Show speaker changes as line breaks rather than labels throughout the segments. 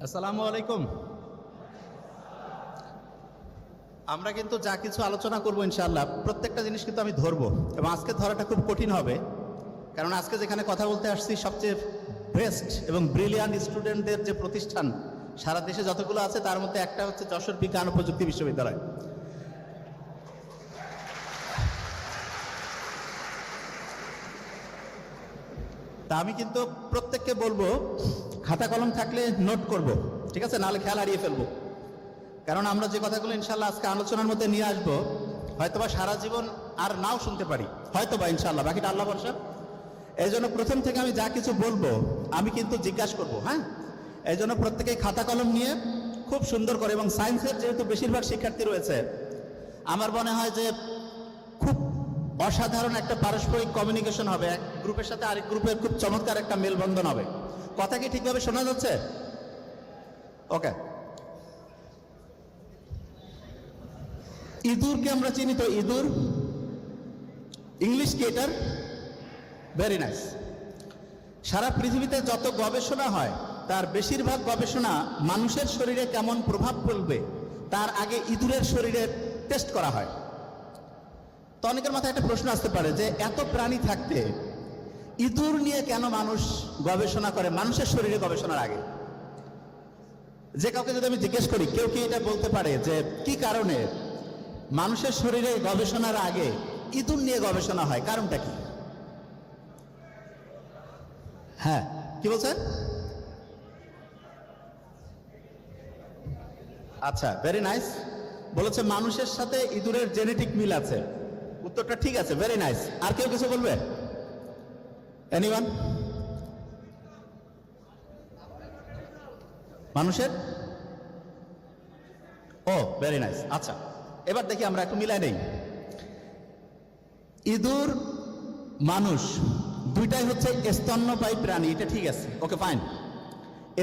আসসালামু আলাইকুম। আমরা কিন্তু যা কিছু আলোচনা করব ইনশাআল্লাহ প্রত্যেকটা জিনিস কিন্তু আমি ধরবো, এবং আজকে ধরাটা খুব কঠিন হবে, কারণ আজকে যেখানে কথা বলতে আসছি সবচেয়ে বেস্ট এবং ব্রিলিয়ান্ট স্টুডেন্টদের যে প্রতিষ্ঠান সারা দেশে যতগুলো আছে তার মধ্যে একটা হচ্ছে যশোর বিজ্ঞান ও প্রযুক্তি বিশ্ববিদ্যালয়। তা আমি কিন্তু প্রত্যেককে বলবো খাতা কলম থাকলে নোট করব, ঠিক আছে, নাহলে খেয়াল হারিয়ে ফেলবো। কারণ আমরা যে কথাগুলো ইনশাল্লাহ আজকে আলোচনার মধ্যে নিয়ে আসবো হয়তোবা সারা জীবন আর নাও শুনতে পারি, হয়তোবা ইনশাল্লাহ, বাকিটা আল্লাহ ভরসা। এই জন্য প্রথম থেকে আমি যা কিছু বলবো আমি কিন্তু জিজ্ঞাসা করবো, হ্যাঁ। এই জন্য প্রত্যেকেই খাতা কলম নিয়ে খুব সুন্দর করে, এবং সায়েন্সের যেহেতু বেশিরভাগ শিক্ষার্থী রয়েছে আমার মনে হয় যে খুব অসাধারণ একটা পারস্পরিক কমিউনিকেশন হবে, এক গ্রুপের সাথে আরেক গ্রুপের খুব চমৎকার একটা মেলবন্ধন হবে। কথা কি ঠিকভাবে শোনা যাচ্ছে? ওকে। ইঁদুরকে আমরা চিনি তো, ইঁদুর ইংলিশ কি এটার? Very nice. সারা পৃথিবীতে যত গবেষণা হয় তার বেশিরভাগ গবেষণা মানুষের শরীরে কেমন প্রভাব ফেলবে তার আগে ইঁদুরের শরীরে টেস্ট করা হয়। তো অনেকের মাথায় একটা প্রশ্ন আসতে পারে যে এত প্রাণী থাকতে ইঁদুর নিয়ে কেন মানুষ গবেষণা করে মানুষের শরীরে গবেষণার আগে? যে কাউকে যদি আমি জিজ্ঞেস করি, কেউ কি এটা বলতে পারে যে কি কারণে মানুষের শরীরে গবেষণার আগে ইঁদুর নিয়ে গবেষণা হয়? কারণটা কি? হ্যাঁ, কি বলছেন? আচ্ছা, ভেরি নাইস। বলেছে মানুষের সাথে ইঁদুরের জেনেটিক মিল আছে। উত্তরটা ঠিক আছে, ভেরি নাইস। আর কেউ কিছু বলবে? এনিওয়ান? মানুষের? ও, ভেরি নাইস। আচ্ছা, এবার দেখি আমরা একটু মিলাই নেই। ইঁদুর মানুষ দুইটাই হচ্ছে স্তন্যপায়ী প্রাণী, এটা ঠিক আছে, ওকে ফাইন।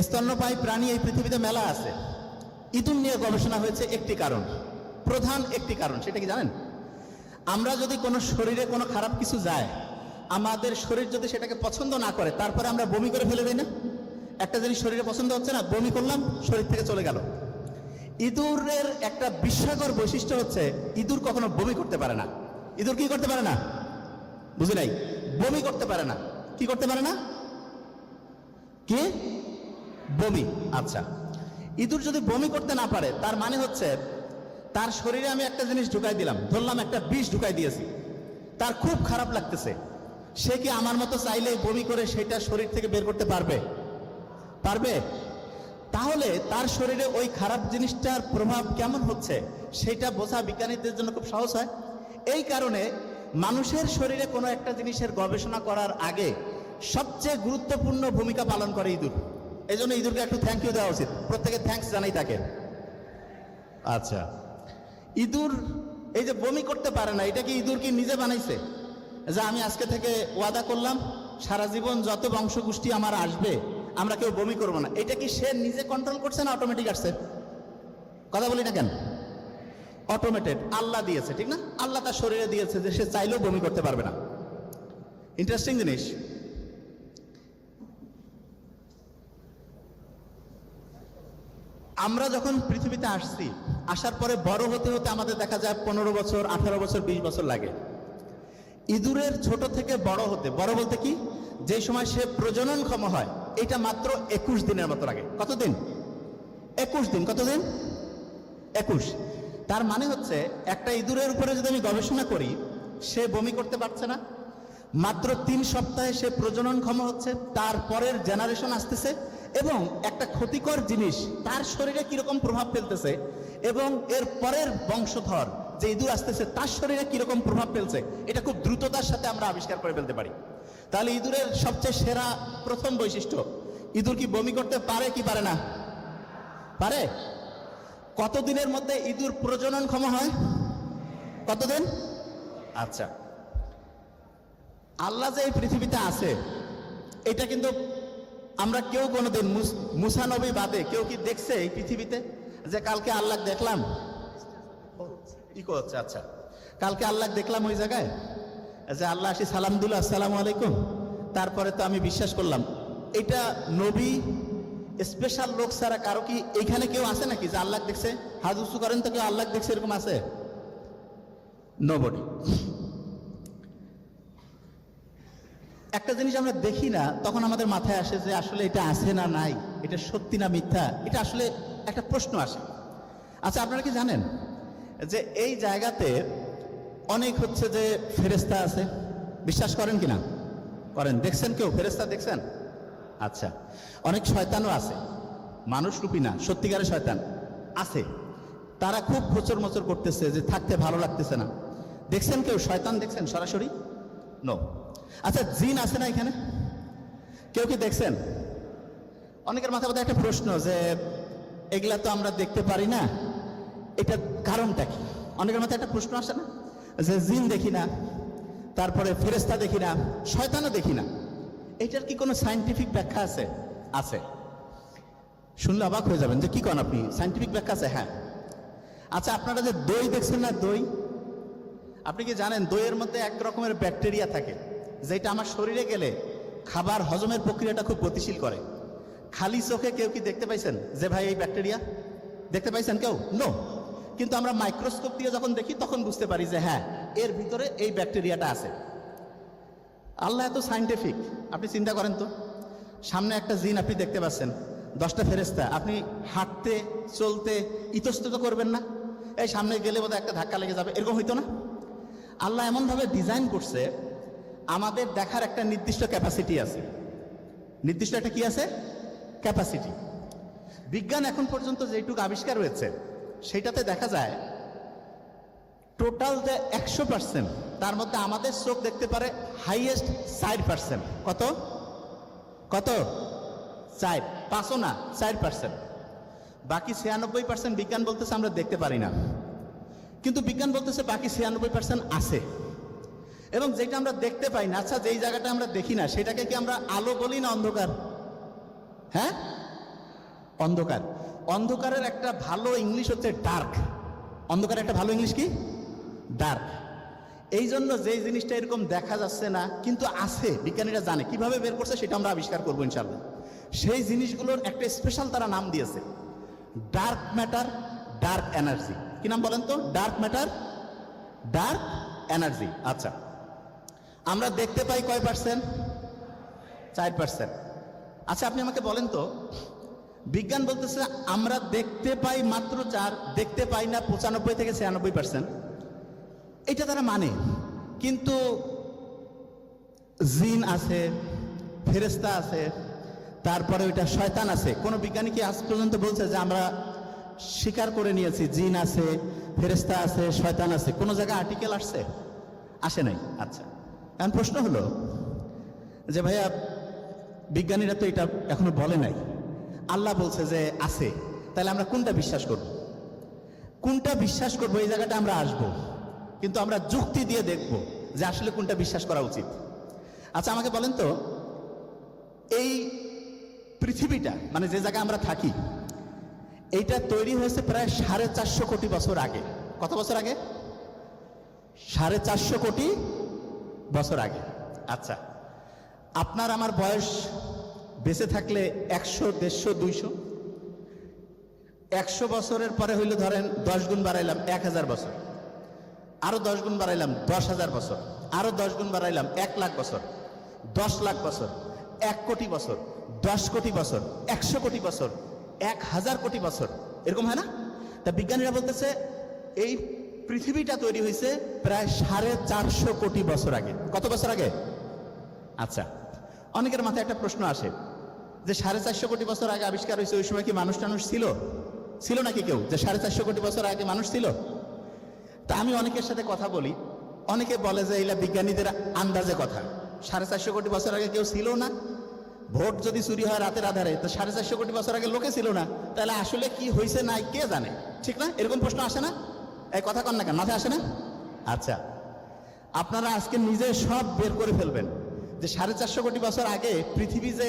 স্তন্যপায়ী প্রাণী এই পৃথিবীতে মেলা আছে। ইঁদুর নিয়ে গবেষণা হয়েছে একটি কারণ, প্রধান একটি কারণ, সেটা কি জানেন? আমরা যদি কোনো শরীরে কোনো খারাপ কিছু যায়, আমাদের শরীর যদি সেটাকে পছন্দ না করে তারপরে আমরা বমি করে ফেলে দিই না? একটা জিনিস শরীরে পছন্দ হচ্ছে না, বমি করলাম, শরীর থেকে চলে গেল। ইঁদুরের একটা বিস্ময়কর বৈশিষ্ট্য হচ্ছে ইঁদুর কখনো বমি করতে পারে না। ইঁদুর কি করতে পারে না? বুঝি নাই। বমি করতে পারে না। কি করতে পারে না? কি? বমি। আচ্ছা, ইঁদুর যদি বমি করতে না পারে তার মানে হচ্ছে তার শরীরে আমি একটা জিনিস ঢুকাই দিলাম, ধরলাম একটা বিষ ঢুকাই দিয়েছি, তার খুব খারাপ লাগতেছে। সে কি আমার মতো চাইলে বমি করে সেটা শরীর থেকে বের করতে পারবে? পারবে? তাহলে তার শরীরে ওই খারাপ জিনিসটার প্রভাব কেমন হচ্ছে সেটা বোঝা বিজ্ঞানীদের জন্য খুব সহজ হয়। এই কারণে মানুষের শরীরে কোনো একটা জিনিসের গবেষণা করার আগে সবচেয়ে গুরুত্বপূর্ণ ভূমিকা পালন করে ইঁদুর। এই জন্য ইঁদুরকে একটু থ্যাংক ইউ দেওয়া উচিত, প্রত্যেকে থ্যাঙ্কস জানাই তাকে। আচ্ছা, ইঁদুর এই যে বমি করতে পারে না, এটা কি ইঁদুর কি নিজে বানাইছে যে আমি আজকে থেকে ওয়াদা করলাম সারা জীবন যত বংশগোষ্ঠী আমার আসবে আমরা কেউ বমি করবো না? এটা কি সে নিজে কন্ট্রোল করছে না অটোমেটিক আসছে? কথা বলি না কেন? অটোমেটেড, আল্লাহ দিয়েছে, ঠিক না? আল্লাহ তার শরীরে দিয়েছে যে সে চাইলেও বমি করতে পারবে না। ইন্টারেস্টিং জিনিস। আমরা যখন পৃথিবীতে আসছি, আসার পরে বড় হতে হতে আমাদের দেখা যায় 15 বছর, 18 বছর, 20 বছর লাগে। ইঁদুরের ছোট থেকে বড় হতে, বড় বলতে কি, যে সময় সে প্রজননক্ষম হয়, এটা মাত্র 21 দিনের মতো লাগে। কতদিন? 21 দিন। কতদিন? 21। তার মানে হচ্ছে একটা ইঁদুরের উপরে যদি আমি গবেষণা করি, সে বমি করতে পারছে না, মাত্র 3 সপ্তাহে সে প্রজননক্ষম হচ্ছে, তারপরের জেনারেশন আসতেছে, এবং একটা ক্ষতিকর জিনিস তার শরীরে কিরকম প্রভাব ফেলতেছে, এবং এর পরের বংশধর যে ইঁদুর আসতেছে তার শরীরে কিরকম প্রভাব ফেলছে, এটা খুব দ্রুততার সাথে আমরা আবিষ্কার করে ফেলতে পারি। তাহলে ইঁদুরের সবচেয়ে সেরা প্রথম বৈশিষ্ট্য, ইঁদুর কি বমি করতে পারে কি পারে না? পারে। কতদিনের মধ্যে ইঁদুর প্রজননক্ষম হয়? কতদিন? আচ্ছা, আল্লাহ যে এই পৃথিবীতে আছে এটা কিন্তু আমরা কেউ কোনোদিন, মুসা নবী বাদে কেউ কি দেখছে এই পৃথিবীতে যে কালকে আল্লাহ দেখলাম? ইকো হচ্ছে। আচ্ছা, কালকে আল্লাহ দেখলাম ওই জায়গায় যে আল্লাহ আসি সালাম দিল, আসসালামু আলাইকুম, তারপরে তো আমি বিশ্বাস করলাম। এটা নবী স্পেশাল লোক ছাড়া কারো কি এইখানে কেউ আছে নাকি যে আল্লাহ দেখছে? হাত উঁচু করেন তো, কেউ আল্লাহ দেখছে এরকম আছে? নোবডি। একটা জিনিস আমরা দেখি না, তখন আমাদের মাথায় আসে যে আসলে এটা আছে না নাই, এটা সত্যি না মিথ্যা, এটা আসলে একটা প্রশ্ন আসে। আচ্ছা, আপনারা কি জানেন যে এই জায়গাতে অনেক হচ্ছে যে ফেরেশতা আছে? বিশ্বাস করেন কিনা? করেন। দেখছেন কেউ ফেরেশতা দেখছেন? আচ্ছা, অনেক শয়তানও আছে, মানুষরূপী না, সত্যিকারের শয়তান আছে। তারা খুব খোঁচর মোচর করতেছে যে থাকতে ভালো লাগতেছে না। দেখছেন কেউ শয়তান? দেখছেন সরাসরি? নো। আচ্ছা, জিন আছে না এখানে? কেউ কি দেখছেন? অনেকের মাথায় বোধহয় একটা প্রশ্ন যে এগুলা তো আমরা দেখতে পারি না, এটার কারণটা কি? অনেকের মাথায় একটা প্রশ্ন আসে না যে জিন দেখি না, তারপরে ফেরেশতা দেখি না, শয়তানও দেখি না, এটার কি কোনো সায়েন্টিফিক ব্যাখ্যা আছে? আছে। শুনলে অবাক হয়ে যাবেন যে কি করেন আপনি, সায়েন্টিফিক ব্যাখ্যা আছে? হ্যাঁ। আচ্ছা, আপনারা যে দই দেখছেন না, দই, আপনি কি জানেন দইয়ের মধ্যে এক রকমের ব্যাকটেরিয়া থাকে যেটা আমার শরীরে গেলে খাবার হজমের প্রক্রিয়াটা খুব গতিশীল করে? খালি চোখে কেউ কি দেখতে পাইছেন যে ভাই এই ব্যাকটেরিয়া? দেখতে পাইছেন কেউ? নো। কিন্তু আমরা মাইক্রোস্কোপ দিয়ে যখন দেখি তখন বুঝতে পারি যে হ্যাঁ, এর ভিতরে এই ব্যাকটেরিয়াটা আছে। আল্লাহ এত সায়েন্টিফিক। আপনি চিন্তা করেন তো, সামনে একটা জিন আপনি দেখতে পাচ্ছেন, 10টা ফেরেশতা, আপনি হাঁটতে চলতে ইতস্তত করবেন না? এই সামনে গেলে বোধহয় একটা ধাক্কা লেগে যাবে, এরকম হইতো না? আল্লাহ এমনভাবে ডিজাইন করছে, আমাদের দেখার একটা নির্দিষ্ট ক্যাপাসিটি আছে। নির্দিষ্ট একটা কি আছে? ক্যাপাসিটি। বিজ্ঞান এখন পর্যন্ত যেটুকু আবিষ্কার হয়েছে সেটাতে দেখা যায় টোটাল যে 100%, তার মধ্যে আমাদের চোখ দেখতে পারে হাইয়েস্ট 4%। কত কত? 4, 5ও না, 4%। বাকি 96% বিজ্ঞান বলতেছে আমরা দেখতে পারি না, কিন্তু বিজ্ঞান বলতেছে বাকি 96% আছে। এবং যেটা আমরা দেখতে পাই না, আচ্ছা যেই জায়গাটা আমরা দেখি না সেটাকে কি আমরা আলো বলি না অন্ধকার? হ্যাঁ, অন্ধকার। অন্ধকারের একটা ভালো ইংলিশ হচ্ছে ডার্ক। অন্ধকারের একটা ভালো ইংলিশ কি? ডার্ক। এই জন্য যেই জিনিসটা এরকম দেখা যাচ্ছে না কিন্তু আছে, বিজ্ঞানীরা জানে কিভাবে বের করছে, সেটা আমরা আবিষ্কার করবো ইনশাল্লাহ। সেই জিনিসগুলোর একটা স্পেশাল তারা নাম দিয়েছে, ডার্ক ম্যাটার, ডার্ক এনার্জি। কি নাম বলেন তো? Dark matter, dark energy. আচ্ছা, আমরা দেখতে পাই কয় পার্সেন্ট? 4%। আচ্ছা, আপনি আমাকে বলেন তো, বিজ্ঞান বলতেছে আমরা দেখতে পাই মাত্র 4, দেখতে পাই না 95 থেকে 96%। এটা তারা মানে, কিন্তু জিন আছে, ফেরেশতা আছে, তারপরে ওইটা শয়তান আছে। কোন বিজ্ঞানী কি আজ পর্যন্ত বলছে যে আমরা স্বীকার করে নিয়েছি জিন আছে, ফেরেশতা আছে, শয়তান আছে? কোন জায়গায় আর্টিকেল আসছে? আসে নাই। আচ্ছা, এখন প্রশ্ন হলো যে ভাইয়া বিজ্ঞানীরা তো এটা এখনো বলে নাই, আল্লাহ বলছে যে আছে, তাহলে আমরা কোনটা বিশ্বাস করব? কোনটা বিশ্বাস করব? এই জায়গাটা আমরা আসব, কিন্তু আমরা যুক্তি দিয়ে দেখব যে আসলে কোনটা বিশ্বাস করা উচিত। আচ্ছা, আমাকে বলেন তো, এই পৃথিবীটা মানে যে জায়গায় আমরা থাকি, এইটা তৈরি হয়েছে প্রায় 450 কোটি বছর আগে। কত বছর আগে? 450 কোটি বছর আগে। আচ্ছা, আপনার আমার বয়স বেঁচে থাকলে 100, 150, 200, 100 বছরের পরে হইলে ধরেন 10 গুণ বাড়াইলাম 1000 বছর, আরো 10 গুণ বাড়াইলাম 10,000 বছর, আরো 10 গুণ বাড়াইলাম 1 লাখ বছর, 10 লাখ বছর, 1 কোটি বছর, 10 কোটি বছর, 100 কোটি বছর, 1000 কোটি বছর, এরকম হয় না? তা বিজ্ঞানীরা বলতেছে এই পৃথিবীটা তৈরি হয়েছে প্রায় 450 কোটি বছর আগে। কত বছর আগে? আচ্ছা, অনেকের মাথায় একটা প্রশ্ন আসে যে 450 কোটি বছর আগে আবিষ্কার হয়েছে, ওই সময় কি মানুষ টানুষ ছিল? ছিল নাকি কেউ যে 450 কোটি বছর আগে মানুষ ছিল? তা আমি অনেকের সাথে কথা বলি, অনেকে বলে যে এগুলা বিজ্ঞানীদের আন্দাজে কথা, 450 কোটি বছর আগে কেউ ছিল না। ভোট যদি চুরি হয় রাতের আধারে, তো 450 কোটি বছর আগে লোকে ছিল না, তাহলে আসলে কি হয়েছে নাই কে জানে? ঠিক না? এরকম প্রশ্ন আসে না? এই কথা কন না কেন, মাথায় আসে না? আচ্ছা, আপনারা আজকে নিজে সব বের করে ফেলবেন যে 450 কোটি বছর আগে পৃথিবী যে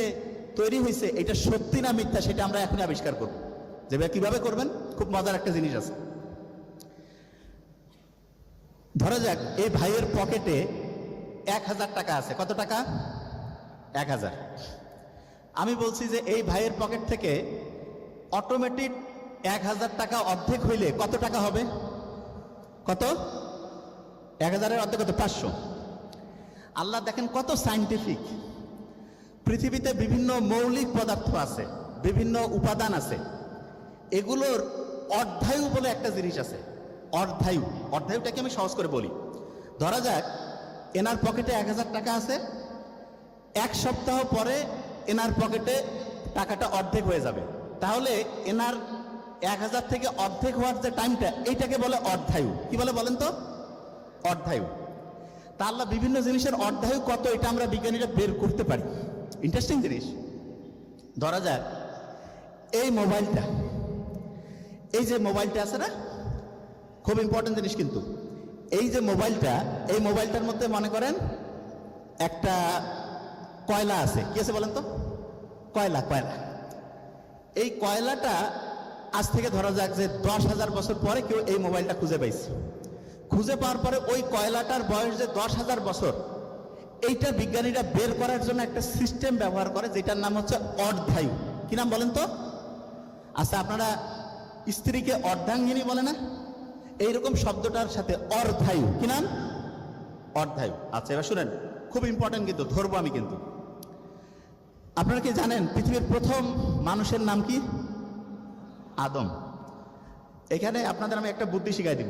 তৈরি হয়েছে এটা সত্যি না মিথ্যা, সেটা আমরা এখনই আবিষ্কার করব। যে কিভাবে করবেন? খুব মজার একটা জিনিস আছে। ধরা যাক এই ভাইয়ের পকেটে 1000 টাকা আছে। কত টাকা? 1000। আমি বলছি যে এই ভাইয়ের পকেট থেকে অটোমেটিক 1000 টাকা অর্ধেক হইলে কত টাকা হবে? কত? 1000-এর অর্ধেক কত? 500। আল্লাহ দেখেন কত সায়েন্টিফিক। পৃথিবীতে বিভিন্ন মৌলিক পদার্থ আছে, বিভিন্ন উপাদান আছে, এগুলোর অর্ধায়ু বলে একটা জিনিস আছে। অর্ধায়ু, অর্ধায়ুটাকে আমি সহজ করে বলি। ধরা যাক এনার পকেটে 1000 টাকা আছে, 1 সপ্তাহ পরে এনার পকেটে টাকাটা অর্ধেক হয়ে যাবে। তাহলে এনার 1000 থেকে অর্ধেক হওয়ার যে টাইমটা, এইটাকে বলে অর্ধায়ু। কি বলে বলেন তো? অর্ধায়ু। তা আল্লাহ বিভিন্ন জিনিসের অর্ধায়ু কত, এটা আমরা বিজ্ঞানীরা বের করতে পারি। ইন্টারেস্টিং জিনিস। ধরা যাক এই মোবাইলটা, এই যে মোবাইলটা আছে না, খুব ইম্পর্টেন্ট জিনিস কিন্তু। এই যে মোবাইলটা, এই মোবাইলটার মধ্যে মনে করেন একটা কয়লা আছে। কি আছে বলেন তো? কয়লা। কয়লা। এই কয়লাটা আজ থেকে ধরা যাক যে 10,000 বছর পরে কেউ এই মোবাইলটা খুঁজে পাইছে। খুঁজে পাওয়ার পরে ওই কয়লাটার বয়স যে 10,000 বছর, এইটা বিজ্ঞানীরা বের করার জন্য একটা সিস্টেম ব্যবহার করে, যেটার নাম হচ্ছে অর্ধায়ু। কি নাম বলেন তো? আচ্ছা, আপনারা স্ত্রীকে অর্ধাঙ্গিনী বলে না? এইরকম শব্দটার সাথে অর্ধায়ু। কি নাম? অর্ধায়ু। আচ্ছা, এবার শুনেন, খুব ইম্পর্টেন্ট কিন্তু, ধরবো আমি কিন্তু। আপনারা কি জানেন পৃথিবীর প্রথম মানুষের নাম কি? আদম। এখানে আপনাদের আমি একটা বুদ্ধি শিখাই দিব।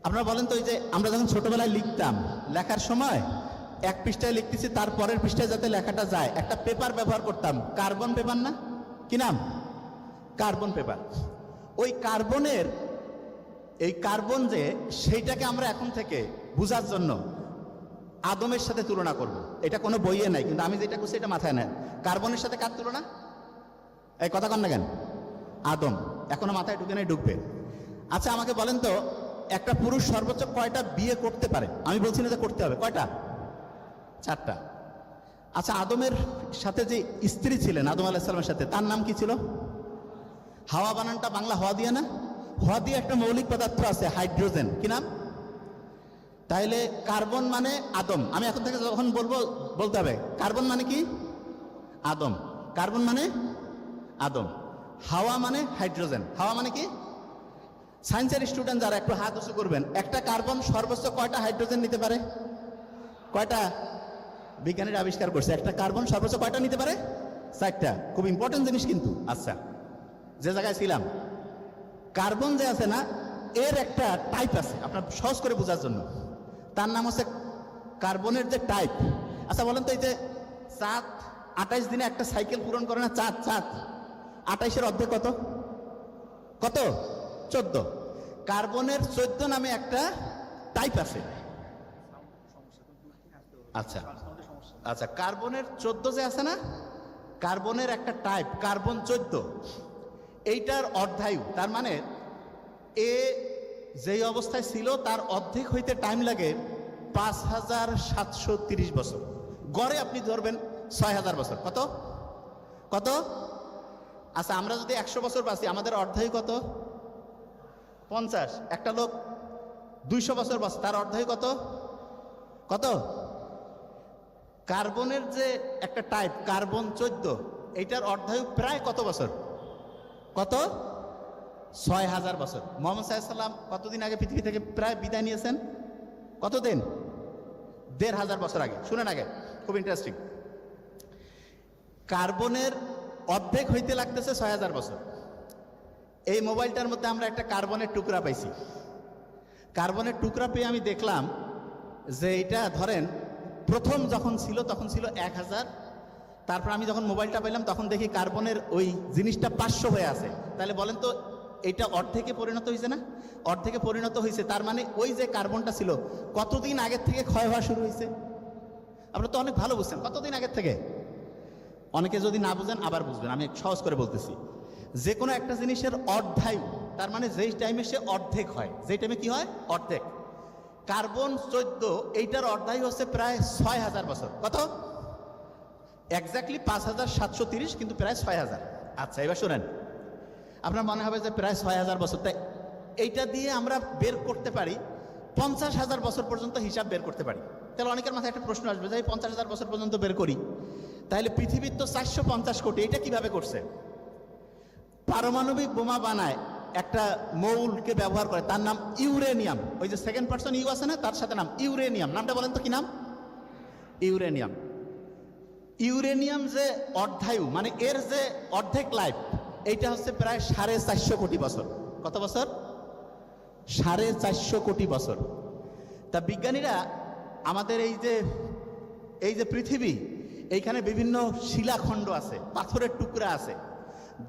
আপনারা বলেন তো, এই যে আমরা যখন ছোটবেলায় লিখতাম, লেখার সময় 1 পৃষ্ঠায় লিখতেছি, তার পরের পৃষ্ঠায় যাতে লেখাটা যায়, একটা পেপার ব্যবহার করতাম, কার্বন পেপার না? কি নাম? Carbon paper. ওই কার্বনের, এই কার্বন যে, সেইটাকে আমরা এখন থেকে বোঝার জন্য আদমের সাথে তুলনা করব। এটা কোনো বইয়ে নাই, কিন্তু আমি যেটা করছি এটা মাথায় নেন। কার্বনের সাথে কার তুলনা? এই কথা কন না কেন? আদম। এখনো মাথায় ঢুকে নাই, ঢুকবে। আচ্ছা, আমাকে বলেন তো, একটা পুরুষ সর্বোচ্চ কয়টা বিয়ে করতে পারে? আমি বলছি না যে করতে হবে, কয়টা? 4টা। আচ্ছা, আদমের সাথে যে স্ত্রী ছিলেন আদম আলাইহিস সালামের সাথে, তার নাম কি ছিল? হাওয়া। বানানটা বাংলা হওয়া দিয়ে না? হওয়া দিয়ে একটা মৌলিক পদার্থ আছে, হাইড্রোজেন। কি নাম? তাইলে কার্বন মানে আদম। আমি এখন থেকে যখন বলবো বলতে হবে কার্বন মানে কি? আদম। কার্বন মানে আদম। হাওয়া মানে হাইড্রোজেন। হাওয়া মানে কি? সায়েন্সের স্টুডেন্ট যারা, একটু হাত উঁচু করবেন। একটা কার্বন সর্বোচ্চ কয়টা হাইড্রোজেন নিতে পারে? কয়টা? বিজ্ঞানীরা আবিষ্কার করছে একটা কার্বন সর্বোচ্চ কয়টা নিতে পারে? 4টা। খুব ইম্পর্টেন্ট জিনিস কিন্তু। আচ্ছা, যে জায়গায় ছিলাম, কার্বন যে আছে না, এর একটা টাইপ আছে, আপনার সহজ করে বোঝার জন্য। তার নাম হচ্ছে কার্বনের যে টাইপ। আচ্ছা বলেন তো, এই যে চাঁদ 28 দিনে একটা সাইকেল পূরণ করে না? চাঁদ 28-এর অর্ধেক কত? কত? 14। কার্বনের 14 নামে একটা টাইপ আছে। আচ্ছা আচ্ছা, কার্বনের 14 যে আছে না, কার্বনের একটা টাইপ, কার্বন 14, এইটার অর্ধায়ু। তার মানে এ যেই অবস্থায় ছিল তার অর্ধেক হইতে টাইম লাগে 5730 বছর। গড়ে আপনি ধরবেন 6000 বছর। কত? কত? আচ্ছা, আমরা যদি 100 বছর বাঁচি, আমাদের অর্ধায়ু কত? 50। একটা লোক 200 বছর বাঁচে, তার অর্ধায়ু কত? কত? কার্বনের যে একটা টাইপ, কার্বন 14, এইটার অর্ধায়ু প্রায় কত বছর? কত? 6000 বছর। মুহাম্মদ সাল্লাল্লাহু আলাইহি ওয়াসাল্লাম কতদিন আগে পৃথিবী থেকে প্রায় বিদায় নিয়েছেন? কতদিন? 1500 বছর আগে। শুনেন আগে, খুব ইন্টারেস্টিং। কার্বনের অর্ধেক হইতে লাগতেছে 6000 বছর। এই মোবাইলটার মধ্যে আমরা একটা কার্বনের টুকরা পাইছি। কার্বনের টুকরা পেয়ে আমি দেখলাম যে এটা ধরেন প্রথম যখন ছিল তখন ছিল 1000, তারপর আমি যখন মোবাইলটা পেলাম তখন দেখি কার্বনের ওই জিনিসটা 500 হয়ে আছে। তাহলে বলেন তো, এটা অর্ধেকে পরিণত হয়েছে না? অর্ধেকে পরিণত হয়েছে। তার মানে ওই যে কার্বনটা ছিল কতদিন আগের থেকে ক্ষয় হওয়া শুরু হয়েছে? আপনারা তো অনেক ভালো বুঝছেন। কতদিন আগের থেকে? অনেকে যদি না বুঝেন আবার বুঝবেন, আমি সহজ করে বলতেছি। যে কোনো একটা জিনিসের অর্ধায়ু, তার মানে যেই টাইমে সে অর্ধেক হয়, যেই টাইমে কি হয়? অর্ধেক। কার্বন 14, এইটার অর্ধায়ু হচ্ছে প্রায় 6000 বছর। কত? এক্স্যাক্টলি 5730, কিন্তু প্রায় 6000। আচ্ছা, এবার শোনেন, আপনার মনে হবে যে প্রায় 6000 বছর, তাই এইটা দিয়ে আমরা বের করতে পারি 50,000 বছর পর্যন্ত হিসাব বের করতে পারি। তাহলে অনেকের মাথায় একটা প্রশ্ন আসবে যে 50,000 বছর পর্যন্ত বের করি, তাহলে পৃথিবীর তো 450 কোটি, এটা কিভাবে করছে? পারমাণবিক বোমা বানায় একটা মৌলকে ব্যবহার করে, তার নাম ইউরেনিয়াম। ওই যে সেকেন্ড পার্সন ইউ আছে না, তার সাথে নাম ইউরেনিয়াম। নামটা বলেন তো কি নাম? ইউরেনিয়াম। ইউরেনিয়াম যে অর্ধায়ু, মানে এর যে অর্ধেক লাইফ, এইটা হচ্ছে প্রায় 450 কোটি বছর। কত বছর? 450 কোটি বছর। তা বিজ্ঞানীরা আমাদের এই যে পৃথিবী, এইখানে বিভিন্ন শিলাখণ্ড আছে, পাথরের টুকরা আছে,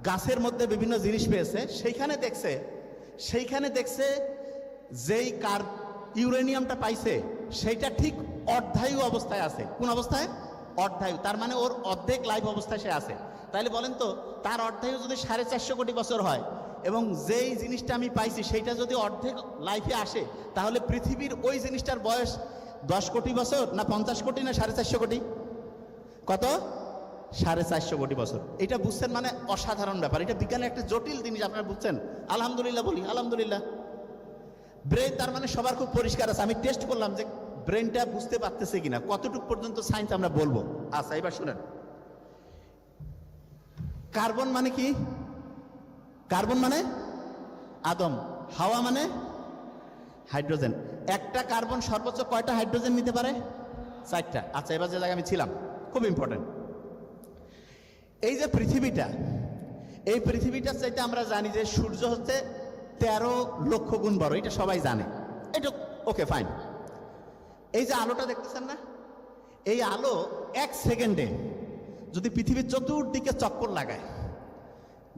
গাছের মধ্যে বিভিন্ন জিনিস পেয়েছে, সেইখানে দেখছে যেই ইউরেনিয়ামটা পাইছে সেইটা ঠিক অর্ধায়ু অবস্থায় আছে। কোন অবস্থায়? অর্ধায়ু। তার মানে ওর অর্ধেক লাইফ অবস্থায় সে আছে। তাইলে বলেন তো, তার অর্ধায়ু যদি 450 কোটি বছর হয় এবং যেই জিনিসটা আমি পাইছি সেইটা যদি অর্ধেক লাইফে আসে, তাহলে পৃথিবীর ওই জিনিসটার বয়স 10 কোটি বছর না 50 কোটি না 450 কোটি? কত? 450 কোটি বছর। এটা বুঝছেন? মানে অসাধারণ ব্যাপার। এটা বিজ্ঞানের একটা জটিল জিনিস, আপনারা বুঝছেন? আলহামদুলিল্লাহ বলি, আলহামদুলিল্লাহ। ব্রেন তার মানে সবার খুব পরিষ্কার আছে। আমি টেস্ট করলাম যে ব্রেনটা বুঝতে পারতেছে কিনা, কতটুকু পর্যন্ত সায়েন্স আমরা বলবো। আচ্ছা, এবার শুনেন, কার্বন মানে কি? কার্বন মানে আদম, হাওয়া মানে হাইড্রোজেন। একটা কার্বন সর্বোচ্চ কয়টা হাইড্রোজেন নিতে পারে? 4টা। আচ্ছা, এবার যে জায়গায় আমি ছিলাম, খুব ইম্পর্টেন্ট। এই যে পৃথিবীটা, এই পৃথিবীটার চাইতে আমরা জানি যে সূর্য হচ্ছে 13 লক্ষ গুণ বড়, এটা সবাই জানে। এটা ওকে, ফাইন। এই যে আলোটা দেখতেছেন না, এই আলো 1 সেকেন্ডে যদি পৃথিবীর চতুর্দিকে চক্কর লাগায়,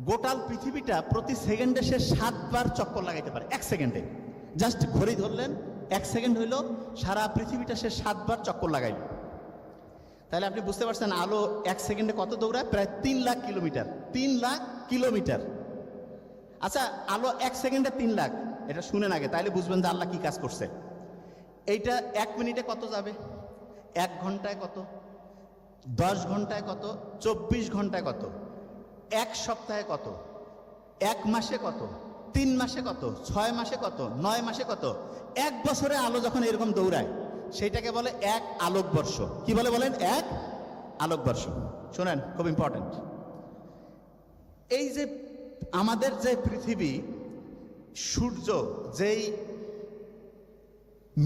গোটাল পৃথিবীটা প্রতি সেকেন্ডে সে 7 বার চক্কর লাগাইতে পারে। 1 সেকেন্ডে জাস্ট ঘড়ি ধরলেন, 1 সেকেন্ড হইল, সারা পৃথিবীটা সে 7 বার চক্কর লাগাইল। তাহলে আপনি বুঝতে পারছেন আলো 1 সেকেন্ডে কত দৌড়ায়? প্রায় 3 লাখ কিলোমিটার। 3 লাখ কিলোমিটার। আচ্ছা, আলো 1 সেকেন্ডে 3 লাখ, এটা শুনেন আগে, তাইলে বুঝবেন যে আল্লাহ কি কাজ করছে। এইটা 1 মিনিটে কত যাবে? 1 ঘন্টায় কত? 10 ঘন্টায় কত? 24 ঘন্টায় কত? 1 সপ্তাহে কত? 1 মাসে কত? 3 মাসে কত? 6 মাসে কত? 9 মাসে কত? 1 বছরে আলো যখন এরকম দৌড়ায়, সেইটাকে বলে 1 আলোকবর্ষ। কি বলে? বলেন 1 আলোকবর্ষ। শোনেন, খুব ইম্পর্টেন্ট। এই যে আমাদের যে পৃথিবী, সূর্য যেই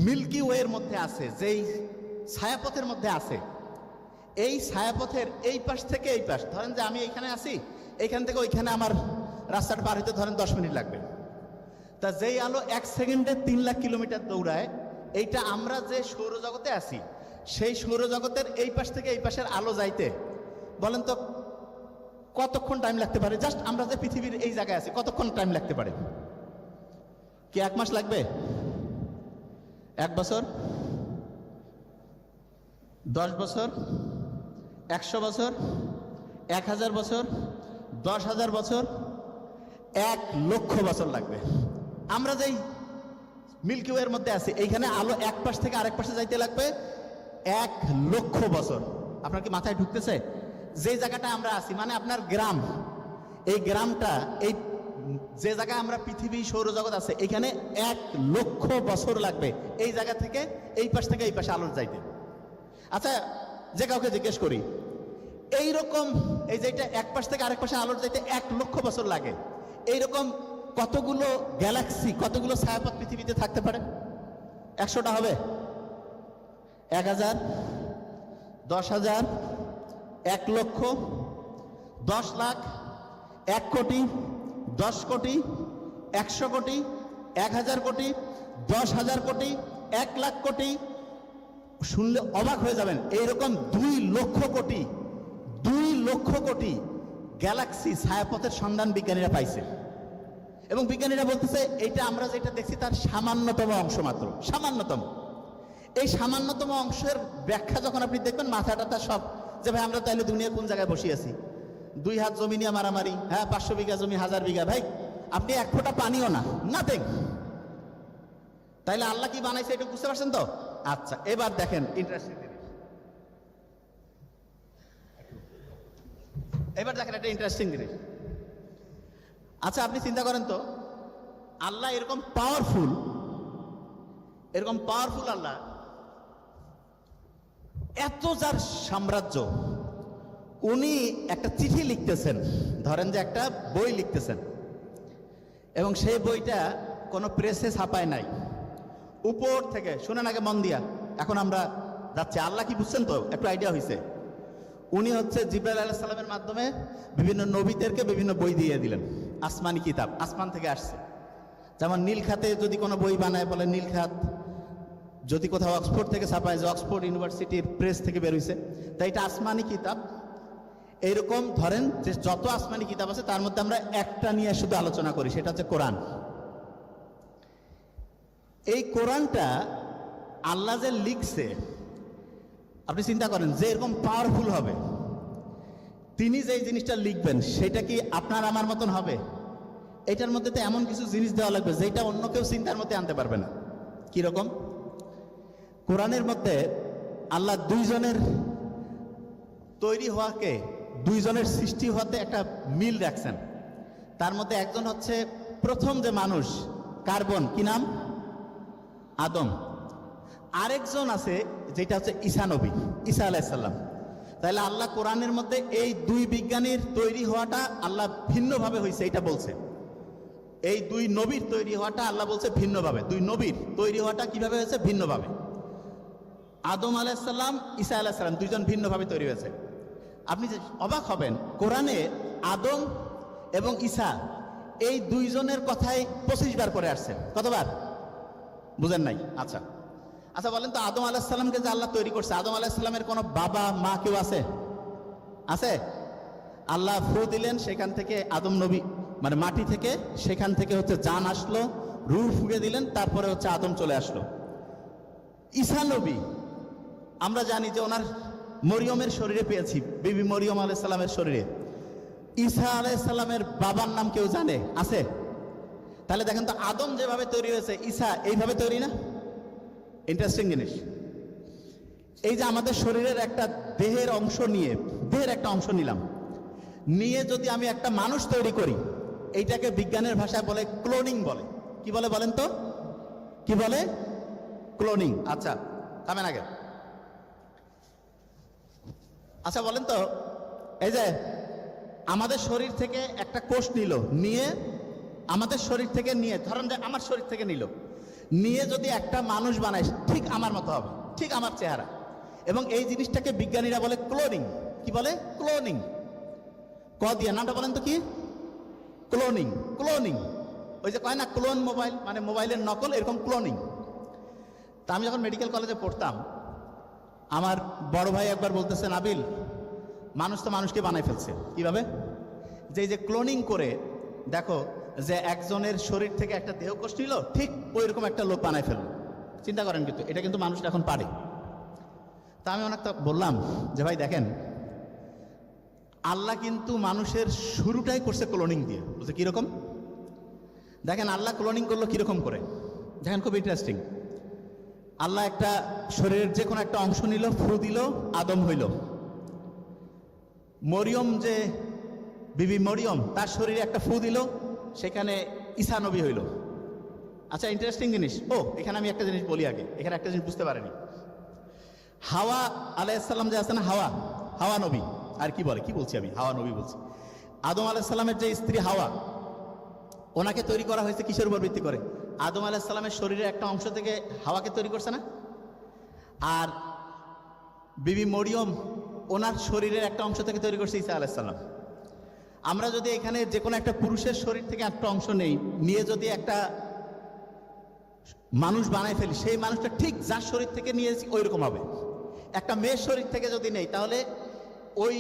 মিল্কি ওয়ের মধ্যে আছে, যেই ছায়াপথের মধ্যে আছে, এই ছায়াপথের এই পাশ থেকে এই পাশ, ধরেন যে আমি এইখানে আছি, এইখান থেকে ওইখানে আমার রাস্তাটা পার হইতে ধরেন 10 মিনিট লাগবে। তা যেই আলো 1 সেকেন্ডে 3 লাখ কিলোমিটার দৌড়ায়, এইটা আমরা যে সৌরজগতে আছি, সেই সৌরজগতের এই পাশ থেকে এই পাশের আলো যাইতে বলেন তো কতক্ষণ টাইম লাগতে পারে? জাস্ট আমরা যে পৃথিবীর এই জায়গায় আছি, কতক্ষণ টাইম লাগতে পারে? কি 1 মাস লাগবে? 1 বছর? 10 বছর? 100 বছর? 1000 বছর? 10,000 বছর? 1 লক্ষ বছর লাগবে। আমরা যেই মিল্কি ওয়ের মধ্যে আছি, এইখানে আলো এক পাশ থেকে আরেক পাশে যাইতে লাগবে 1 লক্ষ বছর। আপনার কি মাথায় ঢুকতেছে? যে জায়গাটা আমরা আছি, মানে আপনার গ্রাম, এই গ্রামটা, এই যে জায়গায় আমরা পৃথিবী সৌরজগৎ আছে, এখানে 1 লক্ষ বছর লাগবে এই জায়গা থেকে এই পাশ থেকে এই পাশে আলোর যাইতে। আচ্ছা, যে কাউকে জিজ্ঞেস করি, এইরকম এই যেটা এক পাশ থেকে আরেক পাশে আলোর যাইতে 1 লক্ষ বছর লাগে, এইরকম কতগুলো গ্যালাক্সি, কতগুলো ছায়াপথ পৃথিবীতে থাকতে পারে? 100টা হবে? 1000? 10,000? 1 লক্ষ? 10 লাখ? 1 কোটি? 10 কোটি? 100 কোটি? 1000 কোটি? 10,000 কোটি? 1 লাখ কোটি? শুনলে অবাক হয়ে যাবেন, এইরকম 2 লক্ষ কোটি, 2 লক্ষ কোটি গ্যালাক্সি ছায়াপথের সন্ধান বিজ্ঞানীরা পাইছে। এবং বিজ্ঞানীরা বলতেছে এইটা আমরা যেটা দেখছি তার সামান্যতম অংশ মাত্র, সামান্যতম। এই সামান্যতম অংশের ব্যাখ্যা যখন আপনি দেখবেন, মাথাটা তার সব, যে ভাই আমরা তাইলে দুনিয়ার কোন জায়গায় বসে আছি? 2 হাত জমি নিয়ে মারামারি, হ্যাঁ 500 বিঘা জমি, 1000 বিঘা, ভাই আপনি 1 ফোঁটা পানিও না, নাথিং। তাইলে আল্লাহ কি বানাইছে এটা বুঝতে পারছেন তো? আচ্ছা, এবার দেখেন ইন্টারেস্টিং জিনিস, এবার দেখেন একটা ইন্টারেস্টিং জিনিস। আচ্ছা, আপনি চিন্তা করেন তো, আল্লাহ এরকম পাওয়ারফুল, এরকম পাওয়ারফুল আল্লাহ, এত যার সাম্রাজ্য, উনি একটা চিঠি লিখতেছেন, ধরেন যে একটা বই লিখতেছেন, এবং সেই বইটা কোনো প্রেসে ছাপায় নাই, উপর থেকে শুনেন আগে মন দিয়া, এখন আমরা যাচ্ছি। আল্লাহ কি বুঝছেন তো, একটু আইডিয়া হয়েছে। উনি হচ্ছে জিবরাইল আলাইহিস সালামের মাধ্যমে বিভিন্ন নবীদেরকে বিভিন্ন বই দিয়ে দিলেন, আসমানি কিতাব, আসমান থেকে আসছে। যেমন নীলখাতে যদি কোনো বই বানায় বলে নীলখাত, যদি কোথাও অক্সফোর্ড থেকে ছাপায় যে অক্সফোর্ড ইউনিভার্সিটির প্রেস থেকে বের হয়েছে, তাই এটা আসমানি কিতাব। এইরকম ধরেন যে যত আসমানি কিতাব আছে তার মধ্যে আমরা একটা নিয়ে শুধু আলোচনা করি, সেটা হচ্ছে কোরআন। এই কোরআনটা আল্লাহ যে লিখছে, আপনি চিন্তা করেন যে এরকম পাওয়ারফুল হবে, তিনি যে জিনিসটা লিখবেন সেটা কি আপনার আমার মতন হবে? এটার মধ্যে তো এমন কিছু জিনিস দেওয়া লাগবে যেটা অন্য কেউ চিন্তার মধ্যে আনতে পারবে না। কিরকম? কোরআনের মধ্যে আল্লাহ দুইজনের তৈরি হওয়াকে, দুইজনের সৃষ্টি হওয়াতে একটা মিল রাখছেন। তার মধ্যে একজন হচ্ছে প্রথম যে মানুষ, কার্বন, কি নাম? আদম। আরেকজন আছে যেটা হচ্ছে ঈসা নবী, ঈসা আলাইহিস সালাম। তাহলে আল্লাহ কোরআনের মধ্যে এই দুই বিজ্ঞানীর তৈরি হওয়াটা আল্লাহ ভিন্নভাবে হয়েছে এটা বলছে। এই দুই নবীর তৈরি হওয়াটা আল্লাহ বলছে ভিন্নভাবে। দুই নবীর তৈরি হওয়াটা কিভাবে হয়েছে? ভিন্নভাবে। আদম আলাইহিস সালাম, ঈসা আলাইহিস সালাম দুইজন ভিন্নভাবে তৈরি হয়েছে। আপনি যে অবাক হবেন, কোরআনে আদম এবং ঈসা এই দুইজনের কথাই 25 বার করে আসছে। কতবার? বুঝেন নাই? আচ্ছা আচ্ছা, বলেন তো আদম আলাইহিস সালামকে যে আল্লাহ তৈরি করছে, আদম আলাইহিস সালামের কোনো বাবা মা কেউ আছে? আছে? আল্লাহ ফু দিলেন, সেখান থেকে আদম নবী মানে মাটি থেকে, সেখান থেকে হচ্ছে জান আসলো, রূহ ফুঁকে দিলেন, তারপরে হচ্ছে আদম চলে আসলো। ঈসা নবী আমরা জানি যে ওনার মরিয়মের শরীরে পেয়েছি, বিবি মরিয়ম আলাইহিস সালামের শরীরে। ঈসা আলাইহিস সালামের বাবার নাম কেউ জানে? আছে? তাহলে দেখেন তো আদম যেভাবে তৈরি হয়েছে, ঈসা এইভাবে তৈরি না? ইন্টারেস্টিং জিনিস। এই যে আমাদের শরীরের একটা দেহের অংশ নিয়ে, দেহের একটা অংশ নিলাম, নিয়ে যদি আমি একটা মানুষ তৈরি করি, এইটাকে বিজ্ঞানের ভাষায় বলে ক্লোনিং বলে। কি বলে বলেন তো? কি বলে? ক্লোনিং। আচ্ছা থামেন আগে। আচ্ছা বলেন তো, এই যে আমাদের শরীর থেকে একটা কোষ নিল, নিয়ে আমাদের শরীর থেকে নিয়ে, ধরেন যে আমার শরীর থেকে নিল, নিয়ে যদি একটা মানুষ বানায় ঠিক আমার মতো হবে, ঠিক আমার চেহারা, এবং এই জিনিসটাকে বিজ্ঞানীরা বলে ক্লোনিং। কি বলে? ক্লোনিং। ক দিয়ে নামটা বলেন তো কি? ক্লোনিং। ক্লোনিং ওই যে কয় না ক্লোন মোবাইল, মানে মোবাইলের নকল, এরকম ক্লোনিং। তা আমি যখন মেডিকেল কলেজে পড়তাম, আমার বড় ভাই একবার বলতেছে, নাবিল, মানুষ তো মানুষকে বানাই ফেলছে। কিভাবে? যে এই যে ক্লোনিং করে দেখো যে একজনের শরীর থেকে একটা দেহকোষ নিল, ঠিক ওই রকম একটা লোক বানাই ফেললো। চিন্তা করেন, কিন্তু এটা কিন্তু মানুষটা এখন পারে। তা আমি অনেকটা বললাম যে ভাই দেখেন, আল্লাহ কিন্তু মানুষের শুরুটাই করছে ক্লোনিং দিয়ে। বুঝছে কিরকম? দেখেন আল্লাহ ক্লোনিং করলো কিরকম করে, দেখেন খুব ইন্টারেস্টিং। আল্লাহ একটা শরীরের যে কোনো একটা অংশ নিল, ফু দিল, আদম হইল। মরিয়ম, যে বিবি মরিয়ম, তার শরীরে একটা ফু দিল, সেখানে ঈসা নবী হইল। আচ্ছা ইন্টারেস্টিং জিনিস। ও এখানে আমি একটা জিনিস বলি আগে, এখানে একটা জিনিস বুঝতে পারেনি। হাওয়া আলাইহিস সালাম যে আছে না, হাওয়া, হাওয়া নবী, আর কি বলে, কি বলছি আমি, হাওয়া নবী বলছি। আদম আলাইহিস সালামের যে স্ত্রী হাওয়া, ওনাকে তৈরি করা হয়েছে কিসের উপর ভিত্তি করে? আদম আলাইহিস সালামের শরীরের একটা অংশ থেকে হাওয়াকে তৈরি করছে না? আর বিবি মরিয়ম ওনার শরীরের একটা অংশ থেকে তৈরি করছে ঈসা আলাইহিস সালাম। আমরা যদি এখানে যে কোনো একটা পুরুষের শরীর থেকে একটা অংশ নেই, নিয়ে যদি একটা মানুষ বানাই ফেলি, সেই মানুষটা ঠিক যার শরীর থেকে নিয়েছি ওই রকম হবে। একটা মেয়ের শরীর থেকে যদি নেই, তাহলে ওই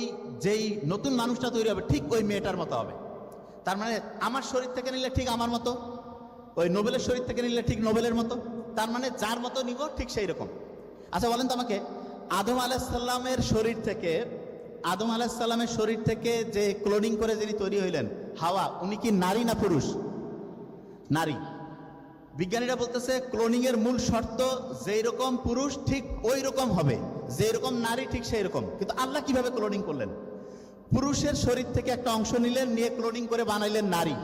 যেই নতুন মানুষটা তৈরি হবে ঠিক ওই মেয়েটার মতো হবে। তার মানে আমার শরীর থেকে নিলে ঠিক আমার মতো, ওই নোবেলের শরীর থেকে নিলে ঠিক নোবেলের মতো, তার মানে যার মতো নিব ঠিক সেই রকম। আচ্ছা বলেন তো আমাকে, আদম আলাইহিস সালামের শরীর থেকে, আদম আলাইহিস সালামের শরীর থেকে যে ক্লোনিং করে যিনি তৈরি হইলেন হাওয়া, উনি কি নারী না পুরুষ? নারী। বিজ্ঞানীরা বলতেছে ক্লোনিং এর মূল শর্ত যেই রকম পুরুষ ঠিক ওই রকম হবে, যেই রকম নারী ঠিক সেই রকম। কিন্তু আল্লাহ কিভাবে ক্লোনিং করলেন? পুরুষের শরীর থেকে একটা অংশ নিলেন, নিয়ে ক্লোনিং করে বানাইলেন নারী।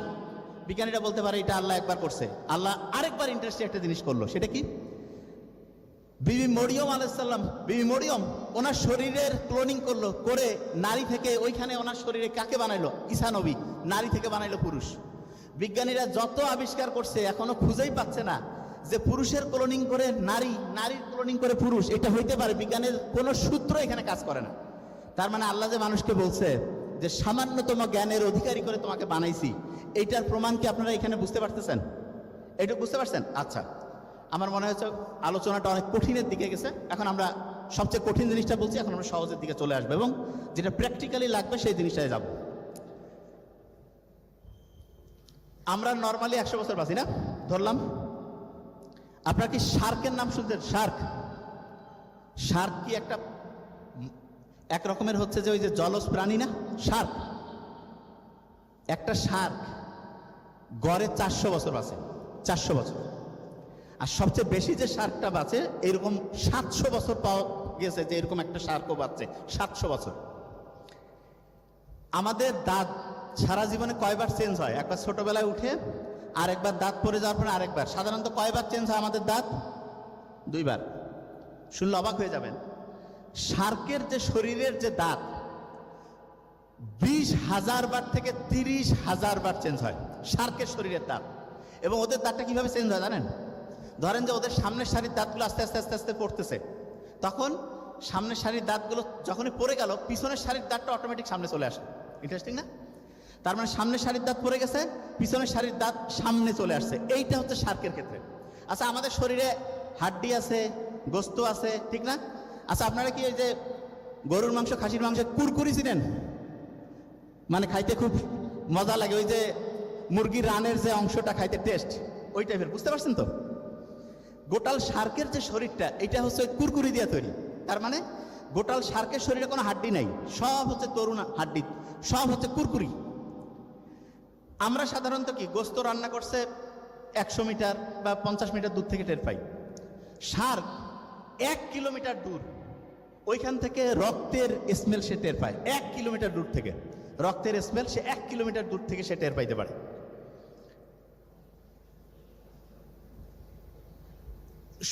বিজ্ঞানীরা বলতে পারে এটা আল্লাহ একবার করছে। আল্লাহ আরেকবার ইন্টারেস্টিং একটা জিনিস করলো, সেটা কি? বিবি মরিয়ম আলাইসাল্লাম, বিবি মরিয়ম ওনার শরীরের ক্লোনিং করলো, করে নারী থেকে ওইখানে ওনার শরীরে কাকে বানাইলো? ঈসা নবী। নারী থেকে বানাইলো পুরুষ। বিজ্ঞানীরা যত আবিষ্কার করছে এখনো খুঁজেই পাচ্ছে না যে পুরুষের ক্লোনিং করে নারী, নারীর ক্লোনিং করে পুরুষ, এটা হইতে পারে। বিজ্ঞানের কোনো সূত্র এখানে কাজ করে না। তার মানে আল্লাহ যে মানুষকে বলছে যে সামান্যতম জ্ঞানের অধিকারী করে তোমাকে বানাইছি, এইটার প্রমাণ কি আপনারা এখানে বুঝতে পারতেছেন? এইটুকু বুঝতে পারছেন? আচ্ছা, আমার মনে হচ্ছে আলোচনাটা অনেক কঠিনের দিকে গেছে। এখন আমরা সবচেয়ে কঠিন জিনিসটা বলছি, এখন আমরা সহজের দিকে চলে আসবো এবং যেটা প্র্যাকটিক্যালি লাগবে সেই জিনিসটায় যাব। আমরা নর্মালি 100 বছর বাঁচি না, ধরলাম। আপনারা কি শার্কের নাম শুনছেন? শার্ক, শার্ক কি একটা এক রকমের হচ্ছে যে ওই যে জলজ প্রাণী না? শার্ক, একটা শার্ক গড়ে 400 বছর বাঁচে, 400 বছর। আর সবচেয়ে বেশি যে শার্কটা বাঁচে এরকম 700 বছর পাওয়া গেছে, যে এরকম একটা শার্কও বাঁচে 700 বছর। আমাদের দাঁত সারা জীবনে কয়বার চেঞ্জ হয়? একবার ছোটবেলায় উঠে, আর একবার দাঁত পড়ে যাওয়ার পরে আরেকবার। সাধারণত কয়বার চেঞ্জ হয় আমাদের দাঁত? 2 বার। শুনলে অবাক হয়ে যাবেন। শার্কের যে শরীরের যে দাঁত 20,000 বার থেকে 30,000 বার চেঞ্জ হয় শার্কের শরীরের দাঁত। এবং ওদের দাঁতটা কিভাবে চেঞ্জ হয় জানেন? ধরেন যে ওদের সামনের সারির দাঁতগুলো আস্তে আস্তে আস্তে আস্তে পড়তেছে, তখন সামনের সারির দাঁতগুলো যখনই পড়ে গেল, পিছনের সারির দাঁতটা অটোমেটিক সামনে চলে আসে। ইন্টারেস্টিং না? তার মানে সামনের সারির দাঁত পড়ে গেছে, পিছনের সারির দাঁত সামনে চলে আসছে। এইটা হচ্ছে শার্কের ক্ষেত্রে। আচ্ছা, আমাদের শরীরে হাড্ডি আছে, গোস্ত আছে, ঠিক না? আচ্ছা, আপনারা কি এই যে গরুর মাংস, খাসির মাংস কুরকুরি চিনেন? মানে খাইতে খুব মজা লাগে, ওই যে মুরগির রানের যে অংশটা খাইতে টেস্ট, ওই টাইপের। বুঝতে পারছেন তো? গোটাল শার্কের যে শরীরটা, এটা হচ্ছে কুরকুরি দিয়ে তৈরি। তার মানে গোটাল শার্কের শরীরে কোনো হাড্ডি নাই, সব হচ্ছে তরুণ হাড্ডি, সব হচ্ছে কুরকুরি। আমরা সাধারণত কি গোস্ত রান্না করছে 100 মিটার বা 50 মিটার দূর থেকে টের পাই। শার্ক 1 কিলোমিটার দূর, ওইখান থেকে রক্তের স্মেল সে টের পায়। 1 কিলোমিটার দূর থেকে রক্তের স্মেল সে 1 কিলোমিটার দূর থেকে সে টের পাইতে পারে।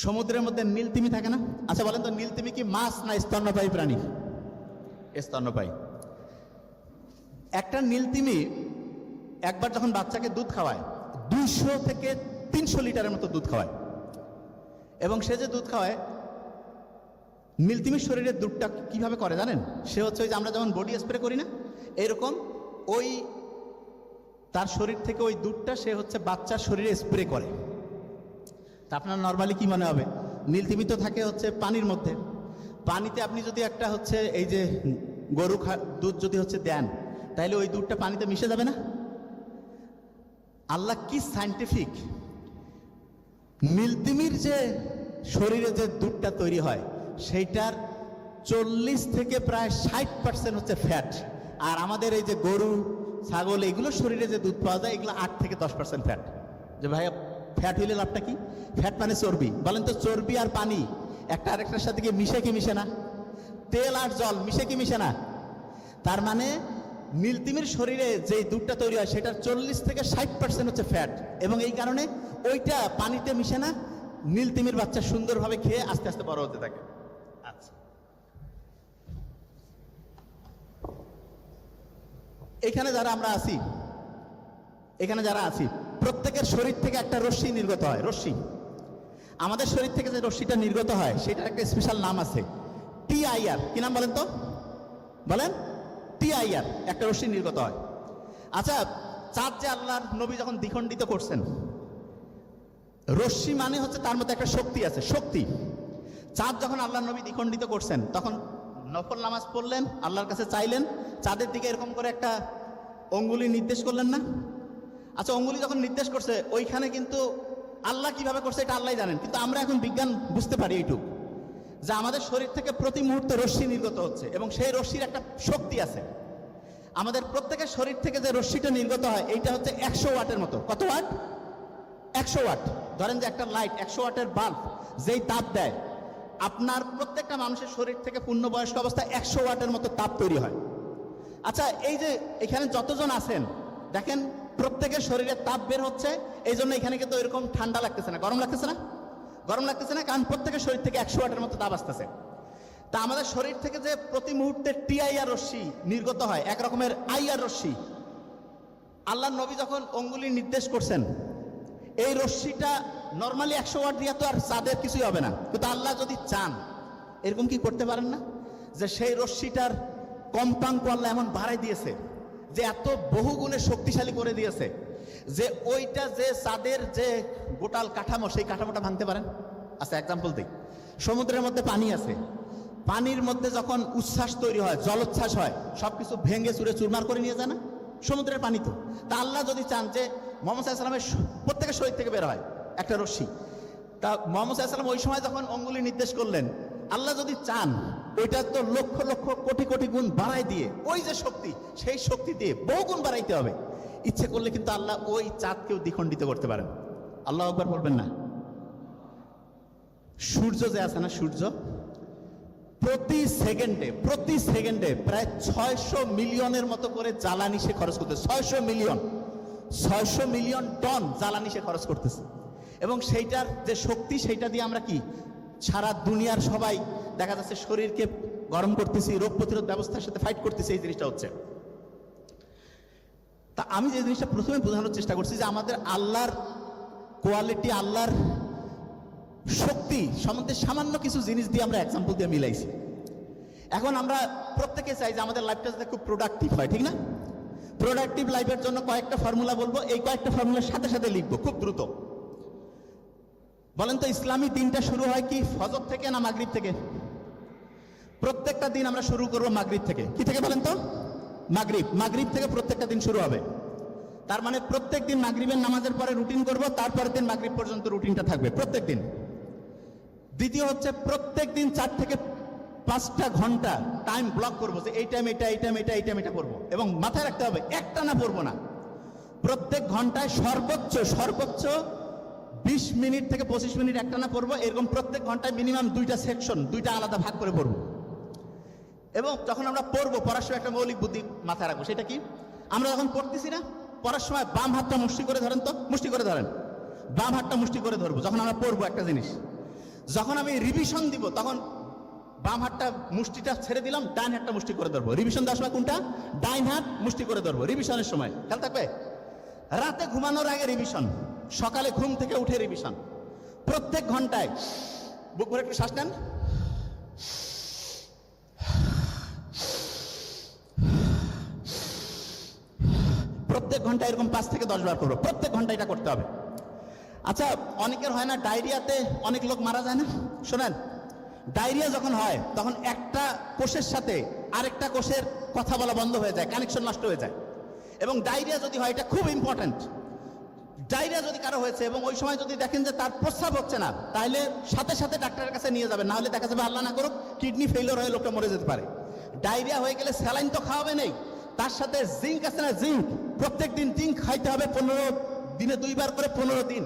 সমুদ্রের মধ্যে নীলতিমি থাকে না? আচ্ছা বলেন তো, নীলতিমি কি মাছ না স্তন্যপায়ী প্রাণী? স্তন্যপায়ী। একটা নীলতিমি একবার যখন বাচ্চাকে দুধ খাওয়ায়, 200 থেকে 300 লিটারের মতো দুধ খাওয়ায়। এবং সে যে দুধ খাওয়ায়, নীলতিমির শরীরের দুধটা কিভাবে করে জানেন? সে হচ্ছে ওই যে আমরা যেমন বডি স্প্রে করি না, এরকম ওই তার শরীর থেকে ওই দুধটা সে হচ্ছে বাচ্চার শরীরে স্প্রে করে। তা আপনার নর্মালি কি মনে হবে? নীলতিমি তো থাকে হচ্ছে পানির মধ্যে। পানিতে আপনি যদি একটা হচ্ছে এই যে গরু দুধ যদি হচ্ছে দেন, তাহলে ওই দুধটা পানিতে মিশে যাবে না? আল্লাহ কি সায়েন্টিফিক! নীলতিমির যে শরীরে যে দুধটা তৈরি হয়, সেইটার 40 থেকে প্রায় 60% হচ্ছে ফ্যাট। আর আমাদের এই যে গরু, ছাগল, এগুলো শরীরে যে দুধ পাওয়া যায়, এগুলো 8 থেকে 10% ফ্যাট। যে ভাইয়া ফ্যাট হইলে লাভটা কি? ফ্যাট মানে চর্বি। বলেন তো, চর্বি আর পানি একটা আরেকটার সাথে কি মিশে কি মিশে না? তেল আর জল মিশে কি মিশে না? তার মানে নীলতিমির শরীরে যে দুধটা তৈরি হয়, সেটার 40 থেকে 60% হচ্ছে ফ্যাট। এবং এই কারণে ওইটা পানিতে মিশে না। নীলতিমির বাচ্চা সুন্দরভাবে খেয়ে আস্তে আস্তে বড় হতে থাকে। আচ্ছা, এখানে যারা আমরা আছি, এখানে যারা আছি, প্রত্যেকের শরীর থেকে একটা রশ্মি নির্গত হয়। রশ্মি, আমাদের শরীর থেকে যে রশ্মিটা নির্গত হয়, সেটার একটা স্পেশাল নাম আছে, TIR। কি নাম বলেন তো? বলেন। TIR একটা রশ্মি নির্গত হয়। আচ্ছা, চাঁদ যে আল্লাহর নবী যখন দ্বিখণ্ডিত করছেন, রশ্মি মানে হচ্ছে তার মধ্যে একটা শক্তি আছে, শক্তি। চাঁদ যখন আল্লাহর নবী দ্বিখণ্ডিত করছেন, তখন নফল নামাজ পড়লেন, আল্লাহর কাছে চাইলেন, চাঁদের দিকে এরকম করে একটা অঙ্গুলি নির্দেশ করলেন না? আচ্ছা, অঙ্গুলি যখন নির্দেশ করছে, ওইখানে কিন্তু আল্লাহ কিভাবে করছে এটা আল্লাহ জানেন। কিন্তু আমরা এখন বিজ্ঞান বুঝতে পারি এইটুকু, যে আমাদের শরীর থেকে প্রতি মুহূর্তে রশ্মি নির্গত হচ্ছে, এবং সেই রশ্মির একটা শক্তি আছে। আমাদের প্রত্যেকের শরীর থেকে যে রশ্মিটা নির্গত হয়, এইটা হচ্ছে 100 ওয়াটের মতো। কত ওয়াট? 100 ওয়াট। ধরেন যে একটা লাইট, 100 ওয়াটের বাল্ব যেই তাপ দেয়, আপনার প্রত্যেকটা মানুষের শরীর থেকে পূর্ণবয়স্ক অবস্থায় 100 ওয়াটের মতো তাপ তৈরি হয়। আচ্ছা, এই যে এখানে যতজন আছেন, দেখেন প্রত্যেকের শরীরে তাপ বের হচ্ছে, এই জন্য এখানে কিন্তু এরকম ঠান্ডা লাগতেছে না, গরম লাগতেছে না। গরম লাগতেছে না? কারণ প্রত্যেকের শরীর থেকে 100 ওয়াটের মতো তাপ আসতেছে। তা আমাদের শরীর থেকে যে প্রতি মুহূর্তে টিআইআর রশ্মি নির্গত হয়, এক রকমের আইআর রশ্মি, আল্লাহ নবী যখন অঙ্গুলি নির্দেশ করছেন, এই রশ্মিটা নর্মালি 100 ওয়াট দিয়ে তো আর চাঁদের কিছুই হবে না, কিন্তু আল্লাহ যদি চান এরকম কি করতে পারেন না যে সেই রশ্মিটার কম্পাঙ্ক আল্লাহ এমন বাড়াই দিয়েছে, যে এত বহুগুণে শক্তিশালী করে দিয়েছে যে ওইটা যে চাঁদের যে গোটাল কাঠামো, সেই কাঠামোটা ভাঙতে পারেন। আচ্ছা এক্সাম্পল দিই, সমুদ্রের মধ্যে পানি আছে, পানির মধ্যে যখন উচ্ছ্বাস তৈরি হয়, জলোচ্ছ্বাস হয়, সবকিছু ভেঙে চুরে চুরমার করে নিয়ে যায় না সমুদ্রের পানি? তো তা আল্লাহ যদি চান যে মুহাম্মদ সাল্লাল্লাহু আলাইহি ওয়াসাল্লামের প্রত্যেকের শরীর থেকে বের হয় একটা রশ্মি, তা মুহাম্মদ সাল্লাল্লাহু আলাইহি ওয়াসাল্লাম ওই সময় যখন অঙ্গুলি নির্দেশ করলেন, আল্লাহ যদি চান ওইটা তো লক্ষ লক্ষ কোটি কোটি গুণ বাড়াই দিয়ে, ওই যে শক্তি, সেই শক্তি দিয়ে বহু গুণ বাড়াইতে হবে। ইচ্ছে করলে কিন্তু আল্লাহ ওই চাঁদকেও দ্বিখণ্ডিত করতে পারেন। আল্লাহু আকবার বলবেন না? সূর্য যে আছে না, সূর্য প্রতি সেকেন্ডে প্রায় 600 মিলিয়নের মতো করে জ্বালানি সে খরচ করতেছে। 600 মিলিয়ন টন জ্বালানি সে খরচ করতেছে। এবং সেইটার যে শক্তি, সেইটা দিয়ে আমরা কি সারা দুনিয়ার সবাই দেখা যাচ্ছে শরীরকে গরম করতেছি, রোগ প্রতিরোধ ব্যবস্থার সাথে ফাইট করতেছি। এই জিনিসটা হচ্ছে, তা আমি যে জিনিসটা প্রথমে বোঝানোর চেষ্টা করছি যে আমাদের আল্লাহর কোয়ালিটি, আল্লাহর শক্তি সম্বন্ধে সামান্য কিছু জিনিস দিয়ে আমরা এক্সাম্পল দিয়ে মিলাইছি। এখন আমরা প্রত্যেকে চাই যে আমাদের লাইফটা যাতে খুব প্রোডাক্টিভ হয়, ঠিক না? প্রোডাক্টিভ লাইফের জন্য কয়েকটা ফর্মুলা বলবো, এই কয়েকটা ফর্মুলার সাথে সাথে লিখবো খুব দ্রুত। বলেন তো, ইসলামী দিনটা শুরু হয় কি ফজর থেকে না মাগরিব থেকে? প্রত্যেকটা দিন আমরা শুরু করবো মাগরিব থেকে। কি থেকে বলেন তো? মাগরিব থেকে প্রত্যেকটা দিন শুরু হবে। তার মানে প্রত্যেক দিন মাগরিবের নামাজের পরে রুটিন করব, তারপরের দিন মাগরিব পর্যন্ত রুটিনটা থাকবে প্রত্যেক দিন। দ্বিতীয় হচ্ছে প্রত্যেক দিন 4 থেকে 5টা ঘন্টা টাইম ব্লক করবো যে এই টাইম এটা করবো, এবং মাথায় রাখতে হবে একটা না পড়বো না, প্রত্যেক ঘন্টায় সর্বোচ্চ 20 মিনিট থেকে 25 মিনিট একটা না পড়বো। এরকম প্রত্যেক ঘন্টায় মিনিমাম 2টা সেকশন, 2টা আলাদা ভাগ করে পড়বো। এবং যখন আমরা পড়ার সময় একটা মৌলিক বুদ্ধি মাথায় রাখবো, সেটা কি? আমরা যখন পড়তেছি না, পড়ার সময় বাম হাতটা মুষ্টি করে ধরেন, বাম হাতটা মুষ্টি করে ধরবো যখন আমরা পড়বো একটা জিনিস। যখন আমি রিভিশন দিব তখন বাম হাতটা মুষ্টিটা ছেড়ে দিলাম, ডান হাতটা মুষ্টি করে ধরবো। রিভিশন দেওয়ার সময় কোনটা? ডাইন হাত মুষ্টি করে ধরবো রিভিশনের সময়। খেয়াল থাকবে। রাতে ঘুমানোর আগে রিভিশন, সকালে ঘুম থেকে উঠে রিভিশন। প্রত্যেক ঘন্টায় বুক ভরে একটু শ্বাস নেন, প্রত্যেক ঘন্টায় এরকম 5 থেকে 10 বার করবো। প্রত্যেক ঘন্টায় এটা করতে হবে। আচ্ছা, অনেকের হয় না ডায়রিয়াতে অনেক লোক মারা যায় না? শোনেন, ডায়রিয়া যখন হয় তখন একটা কোষের সাথে আরেকটা কোষের কথা বলা বন্ধ হয়ে যায়, কানেকশন নষ্ট হয়ে যায়। এবং ডায়রিয়া যদি হয়, এটা খুব ইম্পর্টেন্ট, ডায়রিয়া যদি কারো হয়েছে এবং ওই সময় যদি দেখেন যে তার প্রস্রাব হচ্ছে না, তাহলে সাথে সাথে ডাক্তারের কাছে নিয়ে যাবেন, না হলে দেখা যাবে আল্লাহ না করুক কিডনি ফেলিওর হয়ে লোকটা মরে যেতে পারে। ডায়রিয়া হয়ে গেলে স্যালাইন তো খাওয়াবে নেই, তার সাথে জিঙ্ক আছে না, জিঙ্ক প্রত্যেক দিন জিঙ্ক খাইতে হবে, 15 দিনে 2 বার করে 15 দিন।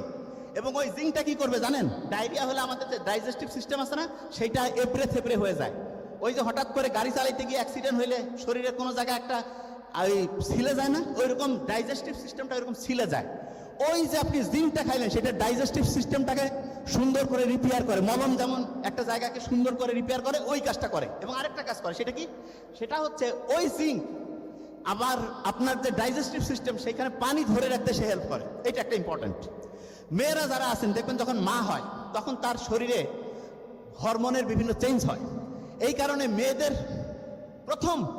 এবং ওই জিঙ্কটা কি করবে জানেন? ডায়রিয়া হলে আমাদের যে ডাইজেস্টিভ সিস্টেম আছে না, সেইটা এবড়ে থেবড়ে হয়ে যায়। ওই যে হঠাৎ করে গাড়ি চালাইতে গিয়ে অ্যাক্সিডেন্ট হইলে শরীরের কোনো জায়গায় একটা ছিলে যায় না, ওইরকম ডাইজেস্টিভ সিস্টেমটা ওইরকম ছিলে যায়। ওই যে আপনি জিঙ্কটা খাইলেন, সেটা ডাইজেস্টিভ সিস্টেমটাকে সুন্দর করে রিপেয়ার করে। মলম যেমন একটা জায়গাকে সুন্দর করে রিপেয়ার করে, ওই কাজটা করে। এবং আরেকটা কাজ করে, সেটা কি? সেটা হচ্ছে ওই জিঙ্ক আবার আপনার যে ডাইজেস্টিভ সিস্টেম, সেখানে পানি ধরে রাখতে সে হেল্প করে। এটা একটা ইম্পর্টেন্ট। মেয়েরা যারা আছেন দেখবেন, যখন মা হয় তখন তার শরীরে হরমোনের বিভিন্ন চেঞ্জ হয়। এই কারণে মেয়েদের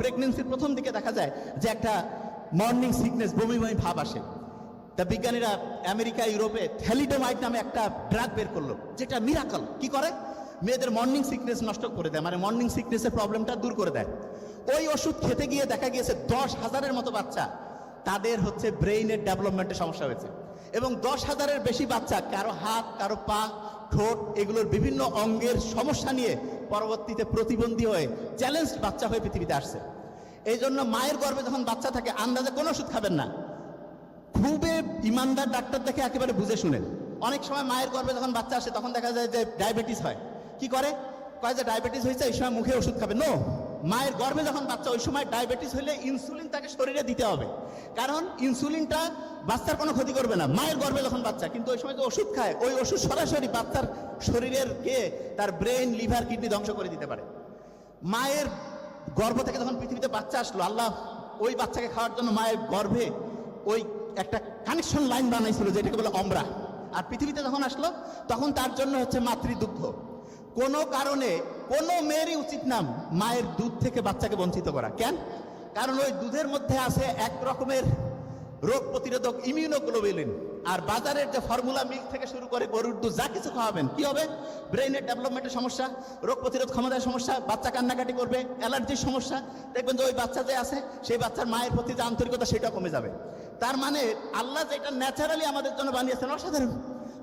প্রেগনেন্সির প্রথম দিকে দেখা যায় যে একটা মর্নিং সিকনেস, বমি বমি ভাব আসে। তা বিজ্ঞানীরা আমেরিকা, ইউরোপে থ্যালিডোমাইড নামে একটা ড্রাগ বের করলো, যেটা মিরাকল। কি করে? মেয়েদের মর্নিং সিকনেস নষ্ট করে দেয়, মানে মর্নিং সিকনেসের প্রবলেমটা দূর করে দেয়। ওই ওষুধ খেতে গিয়ে দেখা গিয়েছে 10,000-এর মতো বাচ্চা, তাদের হচ্ছে ব্রেইনের ডেভেলপমেন্টে সমস্যা হয়েছে। এবং 10,000-এর বেশি বাচ্চা, কারো হাত, কারো পা, ঠোঁট, এগুলোর বিভিন্ন অঙ্গের সমস্যা নিয়ে পরবর্তীতে প্রতিবন্ধী হয়ে চ্যালেঞ্জ বাচ্চা হয়ে পৃথিবীতে আসছে। এই জন্য মায়ের গর্ভে যখন বাচ্চা থাকে, আন্দাজে কোনো ওষুধ খাবেন না, খুবই ইমানদার ডাক্তার দেখে একেবারে বুঝে শুনেন। অনেক সময় মায়ের গর্ভে যখন বাচ্চা আসে তখন দেখা যায় যে ডায়াবেটিস হয়। কি করে? কয় যে ডায়াবেটিস হয়েছে, এই সময় মুখে ওষুধ খাবে। নো, মায়ের গর্ভে যখন বাচ্চা, ওই সময় ডায়াবেটিস হলে ইনসুলিন তাকে শরীরে দিতে হবে, কারণ ইনসুলিনটা বাচ্চার কোনো ক্ষতি করবে না মায়ের গর্ভে যখন বাচ্চা। কিন্তু ওই সময় যে ওষুধ খায়, ওই ওষুধ সরাসরি বাচ্চার শরীরের তার ব্রেন, লিভার, কিডনি ধ্বংস করে দিতে পারে। মায়ের গর্ভ থেকে যখন পৃথিবীতে বাচ্চা আসলো, আল্লাহ ওই বাচ্চাকে খাওয়ার জন্য মায়ের গর্ভে ওই একটা কানেকশন লাইন বানাইছিল, যেটাকে বলে অমরা। আর পৃথিবীতে যখন আসলো তখন তার জন্য হচ্ছে মাতৃদুগ্ধ। কোনো কারণে কোনো মেয়েরই উচিত না মায়ের দুধ থেকে বাচ্চাকে বঞ্চিত করা। কেন? কারণ ওই দুধের মধ্যে আছে এক রকমের রোগ প্রতিরোধক ইমিউনোগ্লোবুলিন। আর বাজারের যে ফর্মুলা মিল্ক থেকে শুরু করে গরুর দুধ যা কিছু খাওয়াবেন, কি হবে? ব্রেনের ডেভেলপমেন্টের সমস্যা, রোগ প্রতিরোধ ক্ষমতার সমস্যা, বাচ্চা কান্নাকাটি করবে, অ্যালার্জির সমস্যা। দেখবেন যে ওই বাচ্চা যে আছে, সেই বাচ্চার মায়ের প্রতি যে আন্তরিকতা, সেটা কমে যাবে। তার মানে আল্লাহ যেটা ন্যাচারালি আমাদের জন্য বানিয়েছেন অসাধারণ।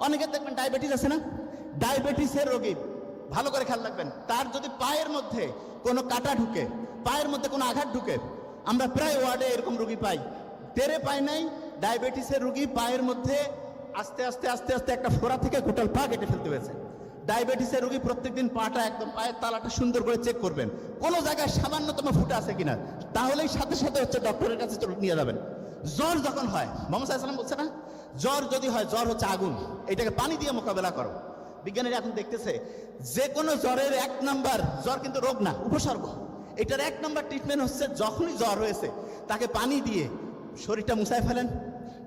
অনেকের দেখবেন ডায়াবেটিস আছে না, ডায়াবেটিসের রোগী ভালো করে খেয়াল রাখবেন, তার যদি পায়ের মধ্যে কোনো কাটা ঢুকে, পায়ের মধ্যে কোনো আঘাত ঢুকে, আমরা প্রায় ওয়ার্ডে এরকম রোগী পাই, টেরে পায় নাই ডায়াবেটিসের রোগী পায়ের মধ্যে আস্তে আস্তে আস্তে আস্তে একটা ফোড়া থেকে গোটাল পা কেটে ফেলতে হয়েছে। ডায়াবেটিসের রোগী প্রত্যেকদিন পাটা একদম, পায়ের তালাটা সুন্দর করে চেক করবেন, কোনো জায়গায় সামান্যতম ফুটা আছে কিনা, তাহলেই সাথে সাথে হচ্ছে ডক্টরের কাছে নিয়ে যাবেন। জ্বর যখন হয়, মোহাম্মদ সাল্লাল্লাহু আলাইহি ওয়াসাল্লাম বলছে না, জ্বর যদি হয়, জ্বর হচ্ছে আগুন, এটাকে পানি দিয়ে মোকাবেলা করো। বিজ্ঞানীরা এখন দেখতেছে যে কোনো জ্বরের এক নাম্বার, জ্বর কিন্তু রোগ না, উপসর্গ, এটার এক নাম্বার ট্রিটমেন্ট হচ্ছে যখনই জ্বর হয়েছে তাকে পানি দিয়ে শরীরটা মুছায় ফেলেন,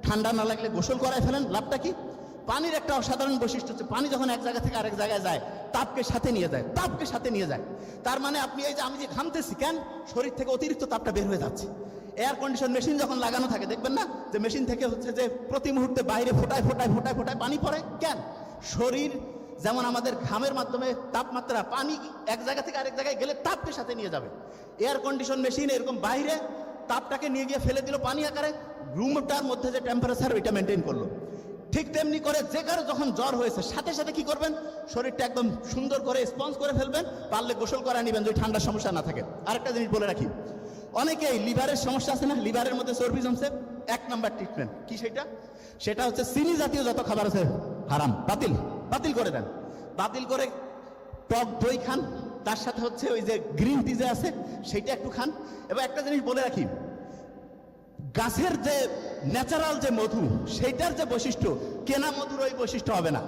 ঠান্ডা না লাগলে গোসল করায় ফেলেন। লাভটা কি? পানির একটা অসাধারণ বৈশিষ্ট্য হচ্ছে, পানি যখন এক জায়গা থেকে আরেক জায়গায় যায়, তাপকে সাথে নিয়ে যায়, তাপকে সাথে নিয়ে যায়। তার মানে আপনি এই যে আমি যে ঘামতেছি, কেন? শরীর থেকে অতিরিক্ত তাপটা বের হয়ে যাচ্ছে। এয়ার কন্ডিশন মেশিন যখন লাগানো থাকে, দেখবেন না যে মেশিন থেকে হচ্ছে যে প্রতি মুহূর্তে বাইরে ফোটায় ফোটায় ফোটায় ফোটায় পানি পড়ে। কেন? শরীর যেমন আমাদের ঘামের মাধ্যমে তাপমাত্রা, পানি এক জায়গা থেকে আরেক জায়গায় গেলে তাপকে সাথে নিয়ে যাবে। এয়ার কন্ডিশন মেশিন এরকম বাইরে তাপটাকে নিয়ে গিয়ে ফেলে দিল পানি আকারে, রুমটার মধ্যে যে টেম্পারেচার, ওইটা মেনটেন করলো। ঠিক তেমনি করে যে কারো যখন জ্বর হয়েছে, সাথে সাথে কি করবেন? শরীরটা একদম সুন্দর করে স্পঞ্জ করে ফেলবেন, পারলে গোসল করা নেবেন যদি ঠান্ডার সমস্যা না থাকে। আরেকটা জিনিস বলে রাখি, অনেকেই লিভারের সমস্যা আছে না, লিভারের মধ্যে চর্বি জমছে, এক নাম্বার ট্রিটমেন্ট কি সেটা? সেটা হচ্ছে চিনি জাতীয় যত খাবার আছে হারাম, বাতিল, বাতিল করে দেন। বাতিল করে টক দই খান, তার সাথে হচ্ছে ওই যে গ্রিন টি যে আছে সেইটা একটু খান। এবং একটা জিনিস বলে রাখি, গাছের যে ন্যাচারাল যে মধু, সেইটার যে বৈশিষ্ট্য, কেনা মধুর ওই বৈশিষ্ট্য হবে না।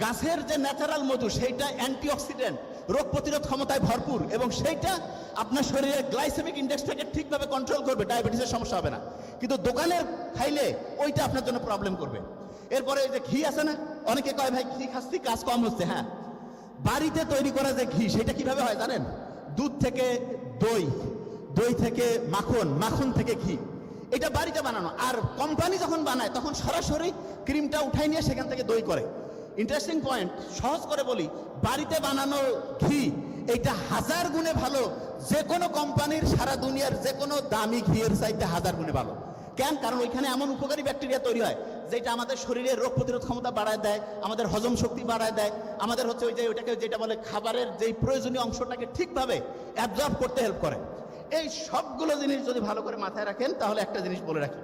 গাছের যে ন্যাচারাল মধু, সেইটা অ্যান্টিঅক্সিডেন্ট, রোগ প্রতিরোধ ক্ষমতায় ভরপুর, এবং সেইটা আপনার শরীরের গ্লাইসেমিক ইন্ডেক্সটাকে ঠিকভাবে কন্ট্রোল করবে, ডায়াবেটিসের সমস্যা হবে না। কিন্তু দোকানের খাইলে ওইটা আপনার জন্য প্রবলেম করবে। এরপরে এই যে ঘি আছে না, অনেকে কয় ভাই ঘি খাচ্ছি কাজ কম হচ্ছে। হ্যাঁ, বাড়িতে তৈরি করা যে ঘি, সেটা কিভাবে হয় জানেন? দুধ থেকে দই, দই থেকে মাখন, মাখন থেকে ঘি, এটা বাড়িতে বানানো। আর কোম্পানি যখন বানায় তখন সরাসরি ক্রিমটা উঠাই নিয়ে সেখান থেকে দই করে। ইন্টারেস্টিং পয়েন্ট, সহজ করে বলি, বাড়িতে বানানো ঘি এটা হাজার গুণে ভালো যে কোনো কোম্পানির, সারা দুনিয়ার যে কোনো দামি ঘিয়ের চাইতে হাজার গুণে ভালো। কেন? কারণ ওইখানে এমন উপকারী ব্যাকটেরিয়া তৈরি হয় যেটা আমাদের শরীরের রোগ প্রতিরোধ ক্ষমতা বাড়ায় দেয়, আমাদের হজম শক্তি বাড়ায় দেয়, আমাদের হচ্ছে ওই যে ওইটাকে যেটা বলে খাবারের যেই প্রয়োজনীয় অংশটাকে ঠিকভাবে অ্যাবজর্ব করতে হেল্প করে। এই সবগুলো জিনিস যদি ভালো করে মাথায় রাখেন, তাহলে একটা জিনিস বলে রাখি,